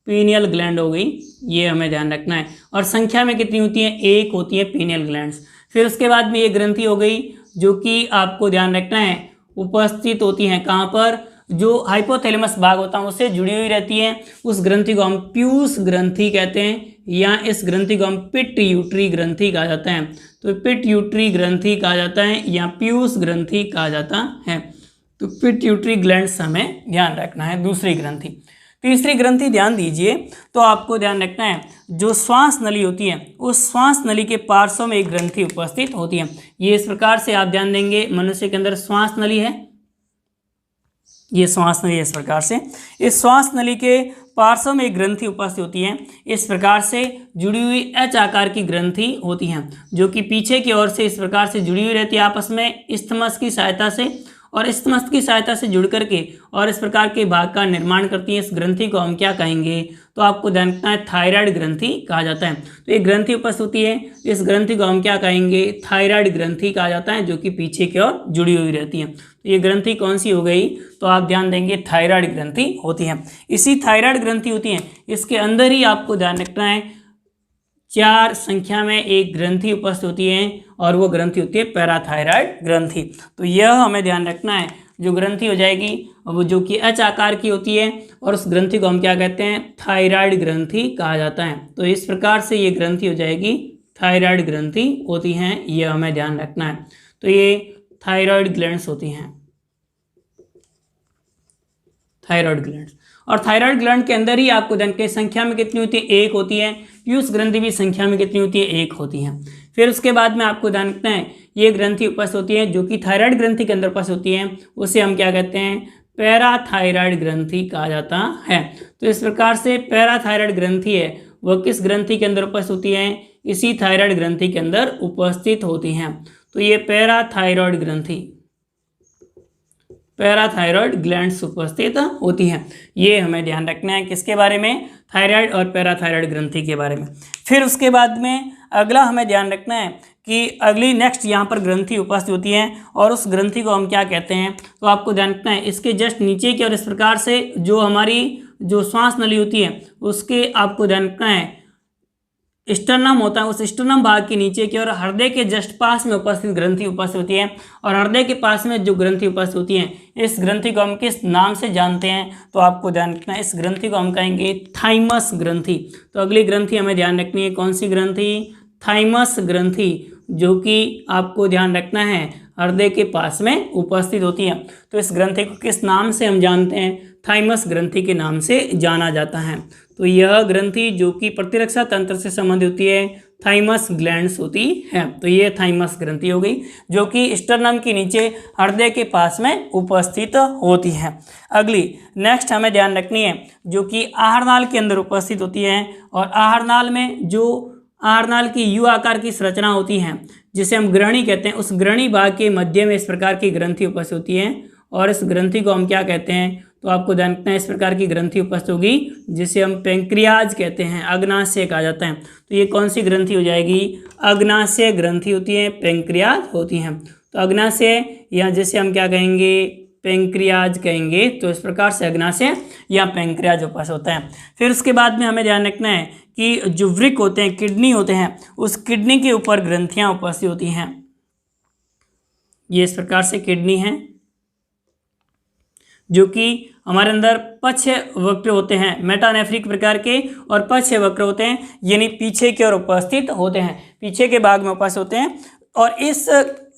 पीनियल ग्लैंड हो गई, ये हमें ध्यान रखना है। और संख्या में कितनी होती है, 1 होती है पीनियल ग्लैंड्स। फिर उसके बाद में ये ग्रंथि हो गई जो कि आपको ध्यान रखना है उपस्थित होती हैं कहाँ पर, जो हाइपोथैलेमस भाग होता है उससे जुड़ी हुई रहती है। उस ग्रंथि को हम प्यूस ग्रंथि कहते हैं या इस ग्रंथि को हम पिट्यूटरी ग्रंथि कहा जाता है। तो पिट्यूटरी ग्रंथि कहा जाता है या प्यूस ग्रंथि कहा जाता है। तो पिट्यूटरी ग्लैंड्स हमें ध्यान रखना है। दूसरी ग्रंथि, तीसरी ग्रंथि ध्यान दीजिए, तो आपको ध्यान रखना है जो श्वास नली होती है उस श्वास नली के पार्श्व में एक ग्रंथि उपस्थित होती है। ये इस प्रकार से आप ध्यान देंगे, मनुष्य के अंदर श्वास नली है, ये श्वास नली इस प्रकार से, इस श्वास नली के पार्श्व में एक ग्रंथि उपस्थित होती है। इस प्रकार से जुड़ी हुई H आकार की ग्रंथि होती है जो कि पीछे की ओर से इस प्रकार से जुड़ी हुई रहती है आपस में इस्थमस की सहायता से। और स्तमस्त की सहायता से जुड़ करके और इस प्रकार के भाग का निर्माण करती है। इस ग्रंथि को हम क्या कहेंगे, तो आपको ध्यान रखना है थायराइड ग्रंथि कहा जाता है। तो एक ग्रंथि उपस्थित होती है, इस ग्रंथि को हम क्या कहेंगे, थायराइड ग्रंथि कहा जाता है, जो कि पीछे की ओर जुड़ी हुई रहती है। तो ये ग्रंथि कौन सी हो गई, तो आप ध्यान देंगे थायराइड ग्रंथि होती है। इसी थायराइड ग्रंथि होती है, इसके अंदर ही आपको ध्यान रखना है 4 संख्या में एक ग्रंथि उपस्थित होती है और वो ग्रंथि होती है पैराथायराइड ग्रंथि। तो यह हमें ध्यान रखना है, जो ग्रंथि हो जाएगी वो जो कि एच आकार की होती है और उस ग्रंथि को हम क्या कहते हैं, थायराइड ग्रंथि कहा जाता है। तो इस प्रकार से ये ग्रंथि हो जाएगी थायराइड ग्रंथि होती हैं, ये हमें ध्यान रखना है। तो ये थायराइड ग्लैंड्स होती हैं, थायराइड ग्लैंड्स। और थायराइड ग्लैंड के अंदर ही आपको ध्यान के संख्या में कितनी होती है, 1 होती है। पीयूष ग्रंथि भी संख्या में कितनी होती है, 1 होती है। फिर उसके बाद में आपको ध्यान रखना है, ये ग्रंथि उपस्थित होती है जो कि थायराइड ग्रंथि के अंदर उपस्थित होती है, उसे हम क्या कहते हैं, पैराथायराइड ग्रंथि कहा जाता है। तो इस प्रकार से पैराथायराइड ग्रंथि है वह किस ग्रंथि के अंदर उपस्थित होती है, इसी थायराइड ग्रंथि के अंदर उपस्थित होती हैं। तो ये पैराथायराइड ग्रंथि, पैराथायराइड ग्लैंड्स उपस्थित होती हैं। ये हमें ध्यान रखना है किसके बारे में, थायराइड और पैराथायराइड ग्रंथि के बारे में। फिर उसके बाद में अगला हमें ध्यान रखना है कि अगली नेक्स्ट यहाँ पर ग्रंथि उपस्थित होती है और उस ग्रंथि को हम क्या कहते हैं, तो आपको ध्यान रखना है इसके जस्ट नीचे की और इस प्रकार से जो हमारी जो श्वास नली होती है उसके आपको ध्यान रखना है स्टर्नम होता है, उस स्टर्नम भाग के नीचे की और हृदय के जस्ट पास में उपस्थित ग्रंथि उपस्थित होती है। और हृदय के पास में जो ग्रंथि उपस्थित होती है, इस ग्रंथि को हम किस नाम से जानते हैं, तो आपको ध्यान रखना है इस ग्रंथि को हम कहेंगे थाइमस ग्रंथि। तो अगली ग्रंथि हमें ध्यान रखनी है, कौन सी ग्रंथि, थाइमस ग्रंथि, जो कि आपको ध्यान रखना है हृदय के पास में उपस्थित होती है। तो इस ग्रंथि को किस नाम से हम जानते हैं, थाइमस ग्रंथि के नाम से जाना जाता है। तो यह ग्रंथि जो कि प्रतिरक्षा तंत्र से संबंधित होती है, थाइमस ग्लैंड्स होती है। तो ये थाइमस ग्रंथि हो गई जो कि स्टर्नम के नीचे हृदय के पास में उपस्थित होती है। अगली नेक्स्ट हमें ध्यान रखनी है जो कि आहारनाल के अंदर उपस्थित होती है। और आहारनाल में जो आहारनाल की यू आकार की संरचना होती है जिसे हम ग्रहणी कहते हैं, उस ग्रहणी भाग के मध्य में इस प्रकार की ग्रंथि उपस्थित होती है और इस ग्रंथि को हम क्या कहते हैं, तो आपको ध्यान रखना है इस प्रकार की ग्रंथि उपस्थित होगी जिसे हम पेंक्रियाज कहते हैं, अग्नाशय कहा जाता है। तो ये कौन सी ग्रंथि हो जाएगी, अग्नाशय ग्रंथि होती है, पेंक्रियाज होती हैं। तो अग्नाशय या जिसे हम क्या कहेंगे, पेंक्रियाज कहेंगे। तो इस प्रकार से अग्नाशय या पेंक्रियाज उपस्थित होता है। फिर उसके बाद में हमें ध्यान रखना है कि जो वृक्क होते हैं, किडनी होते हैं, उस किडनी के ऊपर ग्रंथियां उपस्थित होती हैं। ये इस प्रकार से किडनी है जो कि हमारे अंदर पक्ष वक्र होते हैं, मेटानेफ्रिक प्रकार के, और पक्ष वक्र होते हैं यानी पीछे की ओर उपस्थित होते हैं, पीछे के भाग में उपस्थित होते हैं। और इस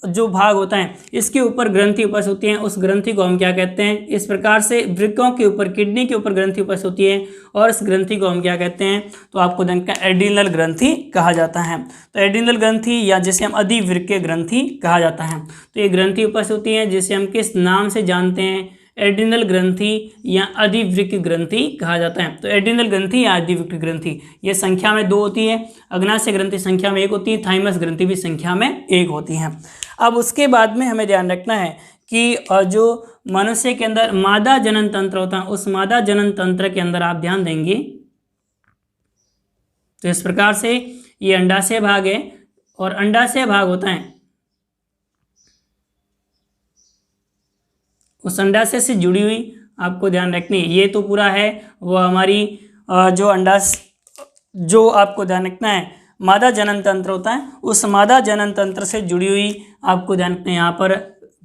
जो भाग होता है इसके ऊपर ग्रंथि उपस्थित होती है, उस ग्रंथि को हम क्या कहते हैं, इस प्रकार से वृक्कों के ऊपर, किडनी के ऊपर ग्रंथि उपस्थित होती है और इस ग्रंथि को हम क्या कहते हैं, तो आपको एड्रिनल ग्रंथि कहा जाता है। तो एड्रिनल ग्रंथि या जिसे हम अधिवृक्कीय ग्रंथि कहा जाता है। तो ये ग्रंथि उपस्थित होती है जिसे हम किस नाम से जानते हैं, एड्रिनल ग्रंथि या अधिवृक्क ग्रंथि कहा जाता है। तो एड्रिनल ग्रंथि या अधिवृक्क ग्रंथि ये संख्या में 2 होती है, अग्नाशय ग्रंथि संख्या में 1 होती है, थाइमस ग्रंथि भी संख्या में 1 होती है। अब उसके बाद में हमें ध्यान रखना है कि जो मनुष्य के अंदर मादा जनन तंत्र होता है, उस मादा जनन तंत्र के अंदर आप ध्यान देंगे तो इस प्रकार से ये अंडाशय भाग है और अंडाशय भाग होता है उस अंडाशय से जुड़ी हुई, आपको ध्यान रखनी है। ये तो पूरा है वो हमारी जो जो आपको ध्यान रखना है मादा जनन तंत्र होता है, उस मादा जनन तंत्र से जुड़ी हुई आपको ध्यान रखना है यहाँ पर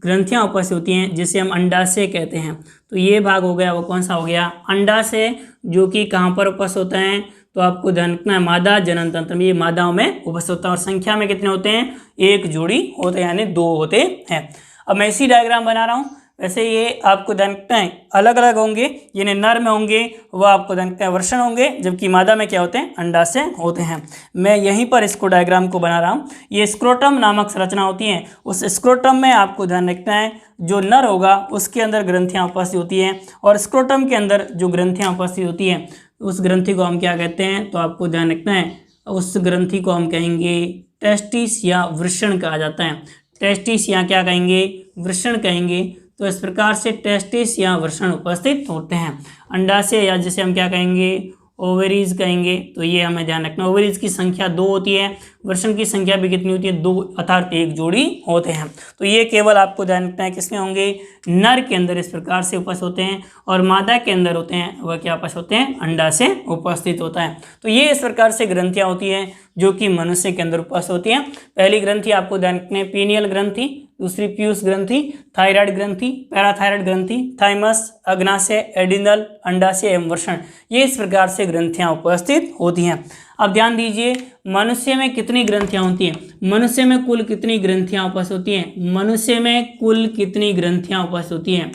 ग्रंथियाँ उपस्थित होती हैं जिसे हम अंडाशय कहते हैं। तो ये भाग हो गया, वो कौन सा हो गया, अंडाशय, जो कि कहाँ पर उपस्थित होता है, तो आपको ध्यान रखना है मादा जनन तंत्र में, ये मादाओं में उपस्थित होता है। और संख्या में कितने होते हैं, 1 जोड़ी होते हैं, यानी 2 होते हैं। अब मैं इसी डायग्राम बना रहा हूँ, वैसे ये आपको ध्यान रखना है अलग अलग होंगे, यानी नर में होंगे वह आपको ध्यान रखना है वर्षण होंगे, जबकि मादा में क्या होते हैं, अंडाशय होते हैं। मैं यहीं पर इसको डायग्राम को बना रहा हूँ। ये स्क्रोटम नामक संरचना होती है, उस स्क्रोटम में आपको ध्यान रखना है जो नर होगा उसके अंदर ग्रंथियाँ उपस्थित होती हैं, और स्क्रोटम के अंदर जो ग्रंथियाँ उपस्थित होती हैं उस ग्रंथि को हम क्या कहते हैं, तो आपको ध्यान रखना है उस ग्रंथि को हम कहेंगे टेस्टिस या वृषण कहा जाता है। टेस्टिस या क्या कहेंगे, वृषण कहेंगे। तो इस प्रकार से टेस्टिस या वृषण उपस्थित होते हैं। अंडाशय या जिसे हम क्या कहेंगे, ओवरीज कहेंगे। तो ये हमें ध्यान रखना, ओवरीज की संख्या 2 होती है, वृषण की संख्या भी कितनी होती है, 2 अर्थात 1 जोड़ी होते हैं। तो ये केवल आपको ध्यान रखना है किसमें होंगे, नर के अंदर इस प्रकार से उपस्थित होते हैं, और मादा के अंदर होते हैं वह क्या उपस्थित होते हैं, अंडाशय उपस्थित होता है। तो ये इस प्रकार से ग्रंथियाँ होती हैं जो कि मनुष्य के अंदर उपस्थित होती हैं। पहली ग्रंथि आपको ध्यान रखना है पीनियल ग्रंथि, दूसरी पीयूष ग्रंथि, थायराइड ग्रंथि, पैराथायराइड ग्रंथि, थाइमस, अग्नाशय, एडिनल, अंडाशय एवं वृषण, ये इस प्रकार से ग्रंथियां उपस्थित होती हैं। अब ध्यान दीजिए मनुष्य में कितनी ग्रंथियां होती हैं, मनुष्य में कुल कितनी ग्रंथियां उपस्थित होती हैं, मनुष्य में कुल कितनी ग्रंथियां उपस्थित होती हैं,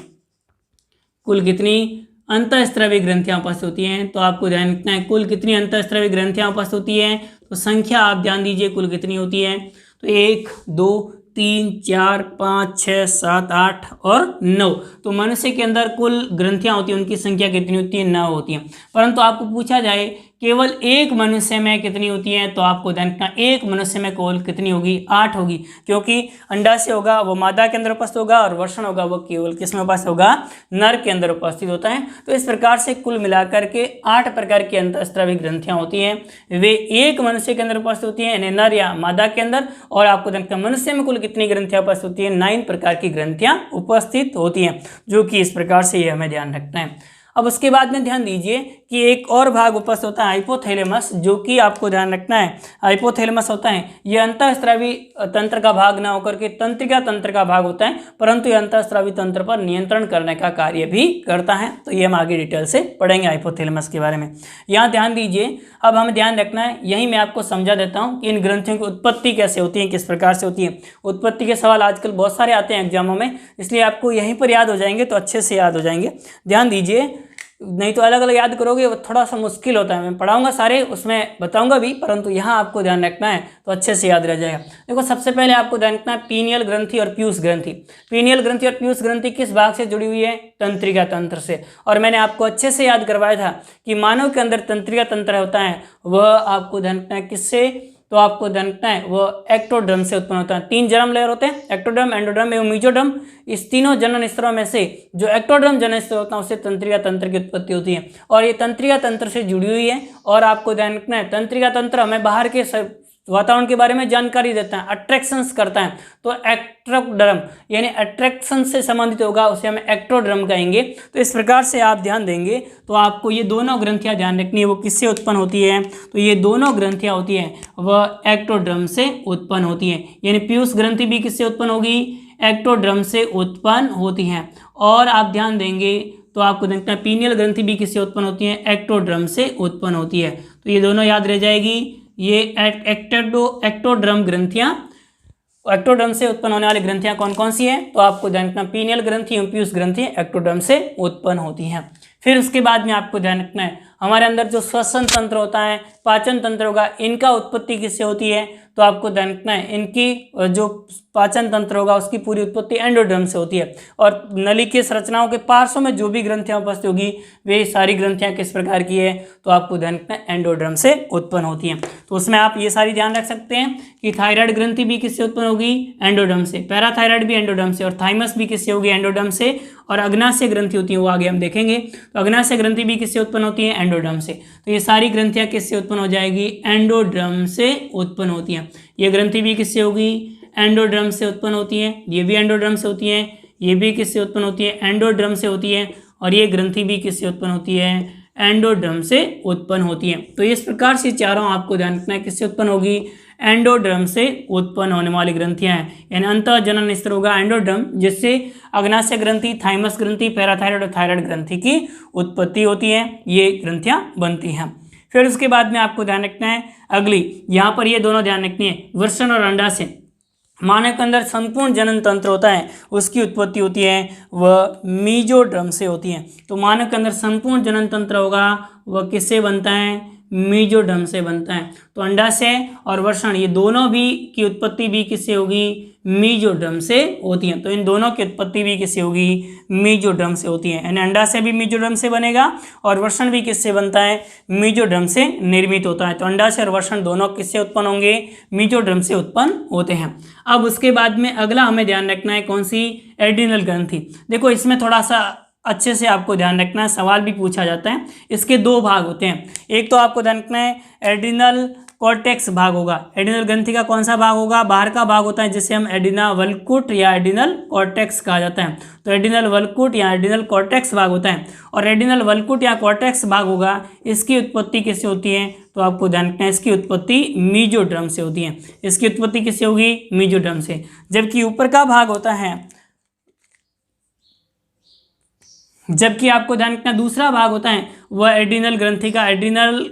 कुल कितनी अंतःस्रावी ग्रंथियां उपस्थित होती हैं। तो आपको ध्यान रखना है कुल कितनी अंतःस्रावी ग्रंथियां उपस्थित होती हैं। तो संख्या आप ध्यान दीजिए कुल कितनी होती है, तो 1 2 3 4 5 6 7 8 और 9। तो मनुष्य के अंदर कुल ग्रंथियां होती हैं उनकी संख्या कितनी होती है, 9 होती है। परंतु आपको पूछा जाए केवल एक मनुष्य में कितनी होती है, तो आपको ध्यान रखना एक मनुष्य में कुल कितनी होगी, 8 होगी, क्योंकि अंडाशय होगा वो मादा के अंदर उपस्थित होगा और वृषण होगा वो केवल किस में उपस्थित होगा, नर के अंदर उपस्थित होता है। तो इस प्रकार से कुल मिलाकर के 8 प्रकार की अंतःस्रावी ग्रंथियां होती हैं, वे एक मनुष्य के अंदर उपस्थित होती हैं, यानी नर या मादा के अंदर। और आपको ध्यान रखना मनुष्य में कुल कितनी ग्रंथियां उपस्थित होती है, 9 प्रकार की ग्रंथियां उपस्थित होती हैं, जो कि इस प्रकार से ये हमें ध्यान रखना है। अब उसके बाद में ध्यान दीजिए कि एक और भाग उपस्थित होता है हाइपोथैलेमस, जो कि आपको ध्यान रखना है हाइपोथैलेमस होता है ये अंतःस्रावी तंत्र का भाग ना होकर के तंत्रिका तंत्र का भाग होता है, परंतु ये अंतःस्रावी तंत्र पर नियंत्रण करने का कार्य भी करता है। तो ये हम आगे डिटेल से पढ़ेंगे हाइपोथैलेमस के बारे में। यहाँ ध्यान दीजिए, अब हमें ध्यान रखना है, यही मैं आपको समझा देता हूँ कि इन ग्रंथियों की उत्पत्ति कैसे होती है, किस प्रकार से होती है। उत्पत्ति के सवाल आजकल बहुत सारे आते हैं एग्जामों में, इसलिए आपको यहीं पर याद हो जाएंगे तो अच्छे से याद हो जाएंगे। ध्यान दीजिए, नहीं तो अलग अलग याद करोगे वो थोड़ा सा मुश्किल होता है। मैं पढ़ाऊंगा सारे, उसमें बताऊंगा भी, परंतु यहाँ आपको ध्यान रखना है तो अच्छे से याद रह जाएगा। देखो सबसे पहले आपको ध्यान रखना है पीनियल ग्रंथि और पीयूष ग्रंथि। पीनियल ग्रंथि और पीयूष ग्रंथि किस भाग से जुड़ी हुई है, तंत्रिका तंत्र से। और मैंने आपको अच्छे से याद करवाया था कि मानव के अंदर तंत्रिका तंत्र होता है, वह आपको ध्यान रखना है किससे, तो आपको ध्यान रखना है वो एक्टोडर्म से उत्पन्न होता है। 3 जर्म लेयर होते हैं, एक्टोडर्म, एंडोडर्म एवं मीजोडर्म। इस तीनों जनन स्तरों में से जो एक्टोडर्म जनन स्तर होता है उससे तंत्रिका तंत्र की उत्पत्ति होती है, और ये तंत्रिका तंत्र से जुड़ी हुई है। और आपको ध्यान रखना है तंत्रिका तंत्र हमें बाहर के वातावरण के बारे में जानकारी देता है, अट्रैक्शंस करता है। तो एक्टोडर्म यानी अट्रैक्शन से संबंधित होगा, उसे हम एक्टोडर्म कहेंगे। तो इस प्रकार से आप ध्यान देंगे तो आपको ये दोनों ग्रंथियां ध्यान रखनी है, वो किससे उत्पन्न होती है, तो ये दोनों ग्रंथियां होती हैं वह एक्टोडर्म से उत्पन्न होती हैं। यानी पीयूष ग्रंथि भी किससे उत्पन्न होगी, एक्टोडर्म से उत्पन्न होती हैं। और आप ध्यान देंगे तो आपको देखना है पीनियल ग्रंथि भी किससे उत्पन्न होती है, एक्टोडर्म से उत्पन्न होती है। तो ये दोनों याद रह जाएगी। ये एक्टोडर्म ग्रंथियां, एक्टोडर्म से उत्पन्न होने वाली ग्रंथियां कौन कौन सी हैं, तो आपको ध्यान रखना पीनियल ग्रंथि एवं पीयूष ग्रंथि एक्टोडर्म से उत्पन्न होती हैं। फिर उसके बाद में आपको ध्यान रखना है हमारे अंदर जो श्वसन तंत्र होता है, पाचन तंत्र होगा, इनका उत्पत्ति किससे होती है, तो आपको ध्यान रखना है इनकी जो पाचन तंत्र होगा उसकी पूरी उत्पत्ति एंडोडर्म से होती है। और नली की संरचनाओं के पार्श्व में जो भी ग्रंथियां उपस्थित होगी वे सारी ग्रंथियां किस प्रकार की है, तो आपको ध्यान रखना है एंडोडर्म से उत्पन्न होती हैं। तो उसमें आप ये सारी ध्यान रख सकते हैं कि थायराइड ग्रंथि भी किससे उत्पन्न होगी, एंडोडर्म से, पैराथायराइड भी एंडोडर्म से, और थाइमस भी किससे होगी, एंडोडर्म से। और अग्नाशय ग्रंथि होती है वो आगे हम देखेंगे। तो अग्नाशय ग्रंथि भी किससे उत्पन्न होती है, एंडोडर्म से। तो ये सारी ग्रंथियां किससे उत्पन्न हो जाएगी, एंडोडर्म से उत्पन्न होती हैं। ये ग्रंथि भी किससे होगी, एंडोडर्म से उत्पन्न होती है। ये भी एंडोडर्म से होती है, ये भी किससे उत्पन्न होती है, एंडोडर्म से होती है। और ये ग्रंथि भी किससे उत्पन्न होती है, एंडोडर्म से उत्पन्न होती है। तो इस प्रकार से चारों आपको ध्यान रखना है किससे उत्पन्न होगी, एंडोडर्म से उत्पन्न होने वाली ग्रंथियां हैं। यानी अंतः जनन स्तर होगा एंडोडर्म, जिससे अग्नाशय ग्रंथि, थाइमस ग्रंथि, पैराथायराइड और थायराइड ग्रंथि की उत्पत्ति होती है, ये ग्रंथियां बनती हैं। फिर उसके बाद में आपको ध्यान रखना है अगली, यहाँ पर ये दोनों ध्यान रखनी है, वृषण और अंडाशय। मानव के अंदर संपूर्ण जनन तंत्र होता है उसकी उत्पत्ति होती है वह मीजोडर्म से होती है। तो मानव के अंदर संपूर्ण जनन तंत्र होगा वह किससे बनता है, मीजोडर्म से बनता है। तो अंडाशय और वृषण ये दोनों भी की उत्पत्ति भी किससे होगी, मीजोडर्म से होती हैं। तो इन दोनों की उत्पत्ति भी किससे होगी? मीजोडर्म से होती है। यानी अंडा से भी मीजोडर्म से बनेगा और वृषण भी किससे बनता है? मीजोडर्म से निर्मित होता है। तो अंडाशय और वृषण दोनों किससे उत्पन्न होंगे? मीजोडर्म से उत्पन्न होते हैं। अब उसके बाद में अगला हमें ध्यान रखना है कौन सी? एड्रिनल ग्रंथि। देखो इसमें थोड़ा सा अच्छे से आपको ध्यान रखना है, सवाल भी पूछा जाता है। इसके दो भाग होते हैं। एक तो आपको ध्यान रखना है एड्रिनल कॉर्टेक्स भाग होगा। एड्रिनल ग्रंथि का कौन सा भाग होगा? बाहर का भाग होता है जिसे हम एड्रिना वल्कुट या एड्रिनल कॉर्टेक्स कहा जाता है। तो एड्रिनल वल्कुट या एड्रिनल कॉर्टेक्स भाग होता है और एड्रिनल वल्कुट या कॉर्टेक्स भाग होगा, इसकी उत्पत्ति किससे होती है? तो आपको ध्यान रखना है इसकी उत्पत्ति मीजोडर्म से होती है। इसकी उत्पत्ति किससे होगी? मीजोडर्म से। जबकि ऊपर का भाग होता है, जबकि आपको ध्यान रखना दूसरा भाग होता है वह एड्रिनल ग्रंथि का एड्रिनल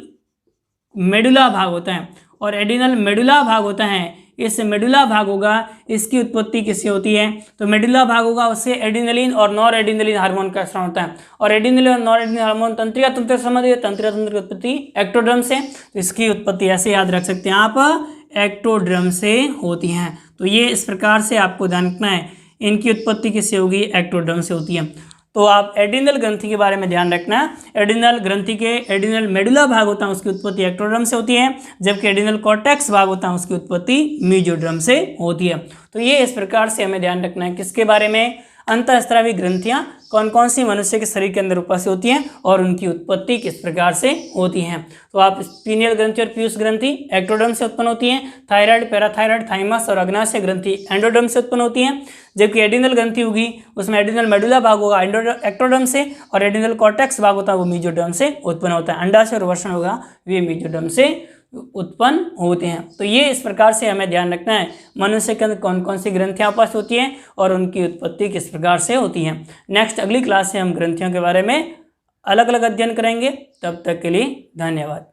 मेडुला भाग होता है। और एड्रिनल मेडुला भाग होता है, इस मेडुला भाग होगा, इसकी उत्पत्ति किससे होती है? तो मेडुला भाग होगा उससे एड्रिनलिन और नॉर एड्रिनलिन हार्मोन का स्राव होता है। और एड्रिनलिन और नॉर एड्रिनलिन हार्मोन तंत्रिका तंत्र से संबंधित है। तंत्रिका तंत्र की उत्पत्ति एक्टोडर्म से। तो इसकी उत्पत्ति ऐसे याद रख सकते हैं आप, एक्टोडर्म से होती है। तो ये इस प्रकार से आपको ध्यान रखना है, इनकी उत्पत्ति किससे होगी? एक्टोडर्म से होती है। तो आप एड्रिनल ग्रंथि के बारे में ध्यान रखना है। एड्रिनल ग्रंथि के एड्रिनल मेडुला भाग होता है उसकी उत्पत्ति एक्टोडर्म से होती है, जबकि एड्रिनल कॉर्टेक्स भाग होता है उसकी उत्पत्ति मीजोडर्म से होती है। तो ये इस प्रकार से हमें ध्यान रखना है किसके बारे में? अंतःस्रावी ग्रंथियां कौन कौन सी मनुष्य के शरीर के अंदर उपस्थित होती हैं और उनकी उत्पत्ति किस प्रकार से होती हैं। तो आप पीनियल ग्रंथि और पीयूष ग्रंथि एक्टोडर्म से उत्पन्न होती हैं। थायराइड, पैराथायराइड, थाइमस और अग्नाशय ग्रंथि एंडोडर्म से उत्पन्न होती हैं। जबकि एड्रिनल ग्रंथि होगी उसमें एड्रिनल मेडुला भाग होगा एक्टोडर्म से और एड्रिनल कॉर्टेक्स भाग होता है वो मीजोडर्म से उत्पन्न होता है। अंडाशय और वृषण होगा वे मीजोडर्म से उत्पन्न होते हैं। तो ये इस प्रकार से हमें ध्यान रखना है मनुष्य के अंदर कौन कौन सी ग्रंथियां उपस्थित होती हैं और उनकी उत्पत्ति किस प्रकार से होती हैं। नेक्स्ट अगली क्लास से हम ग्रंथियों के बारे में अलग अलग अध्ययन करेंगे। तब तक के लिए धन्यवाद।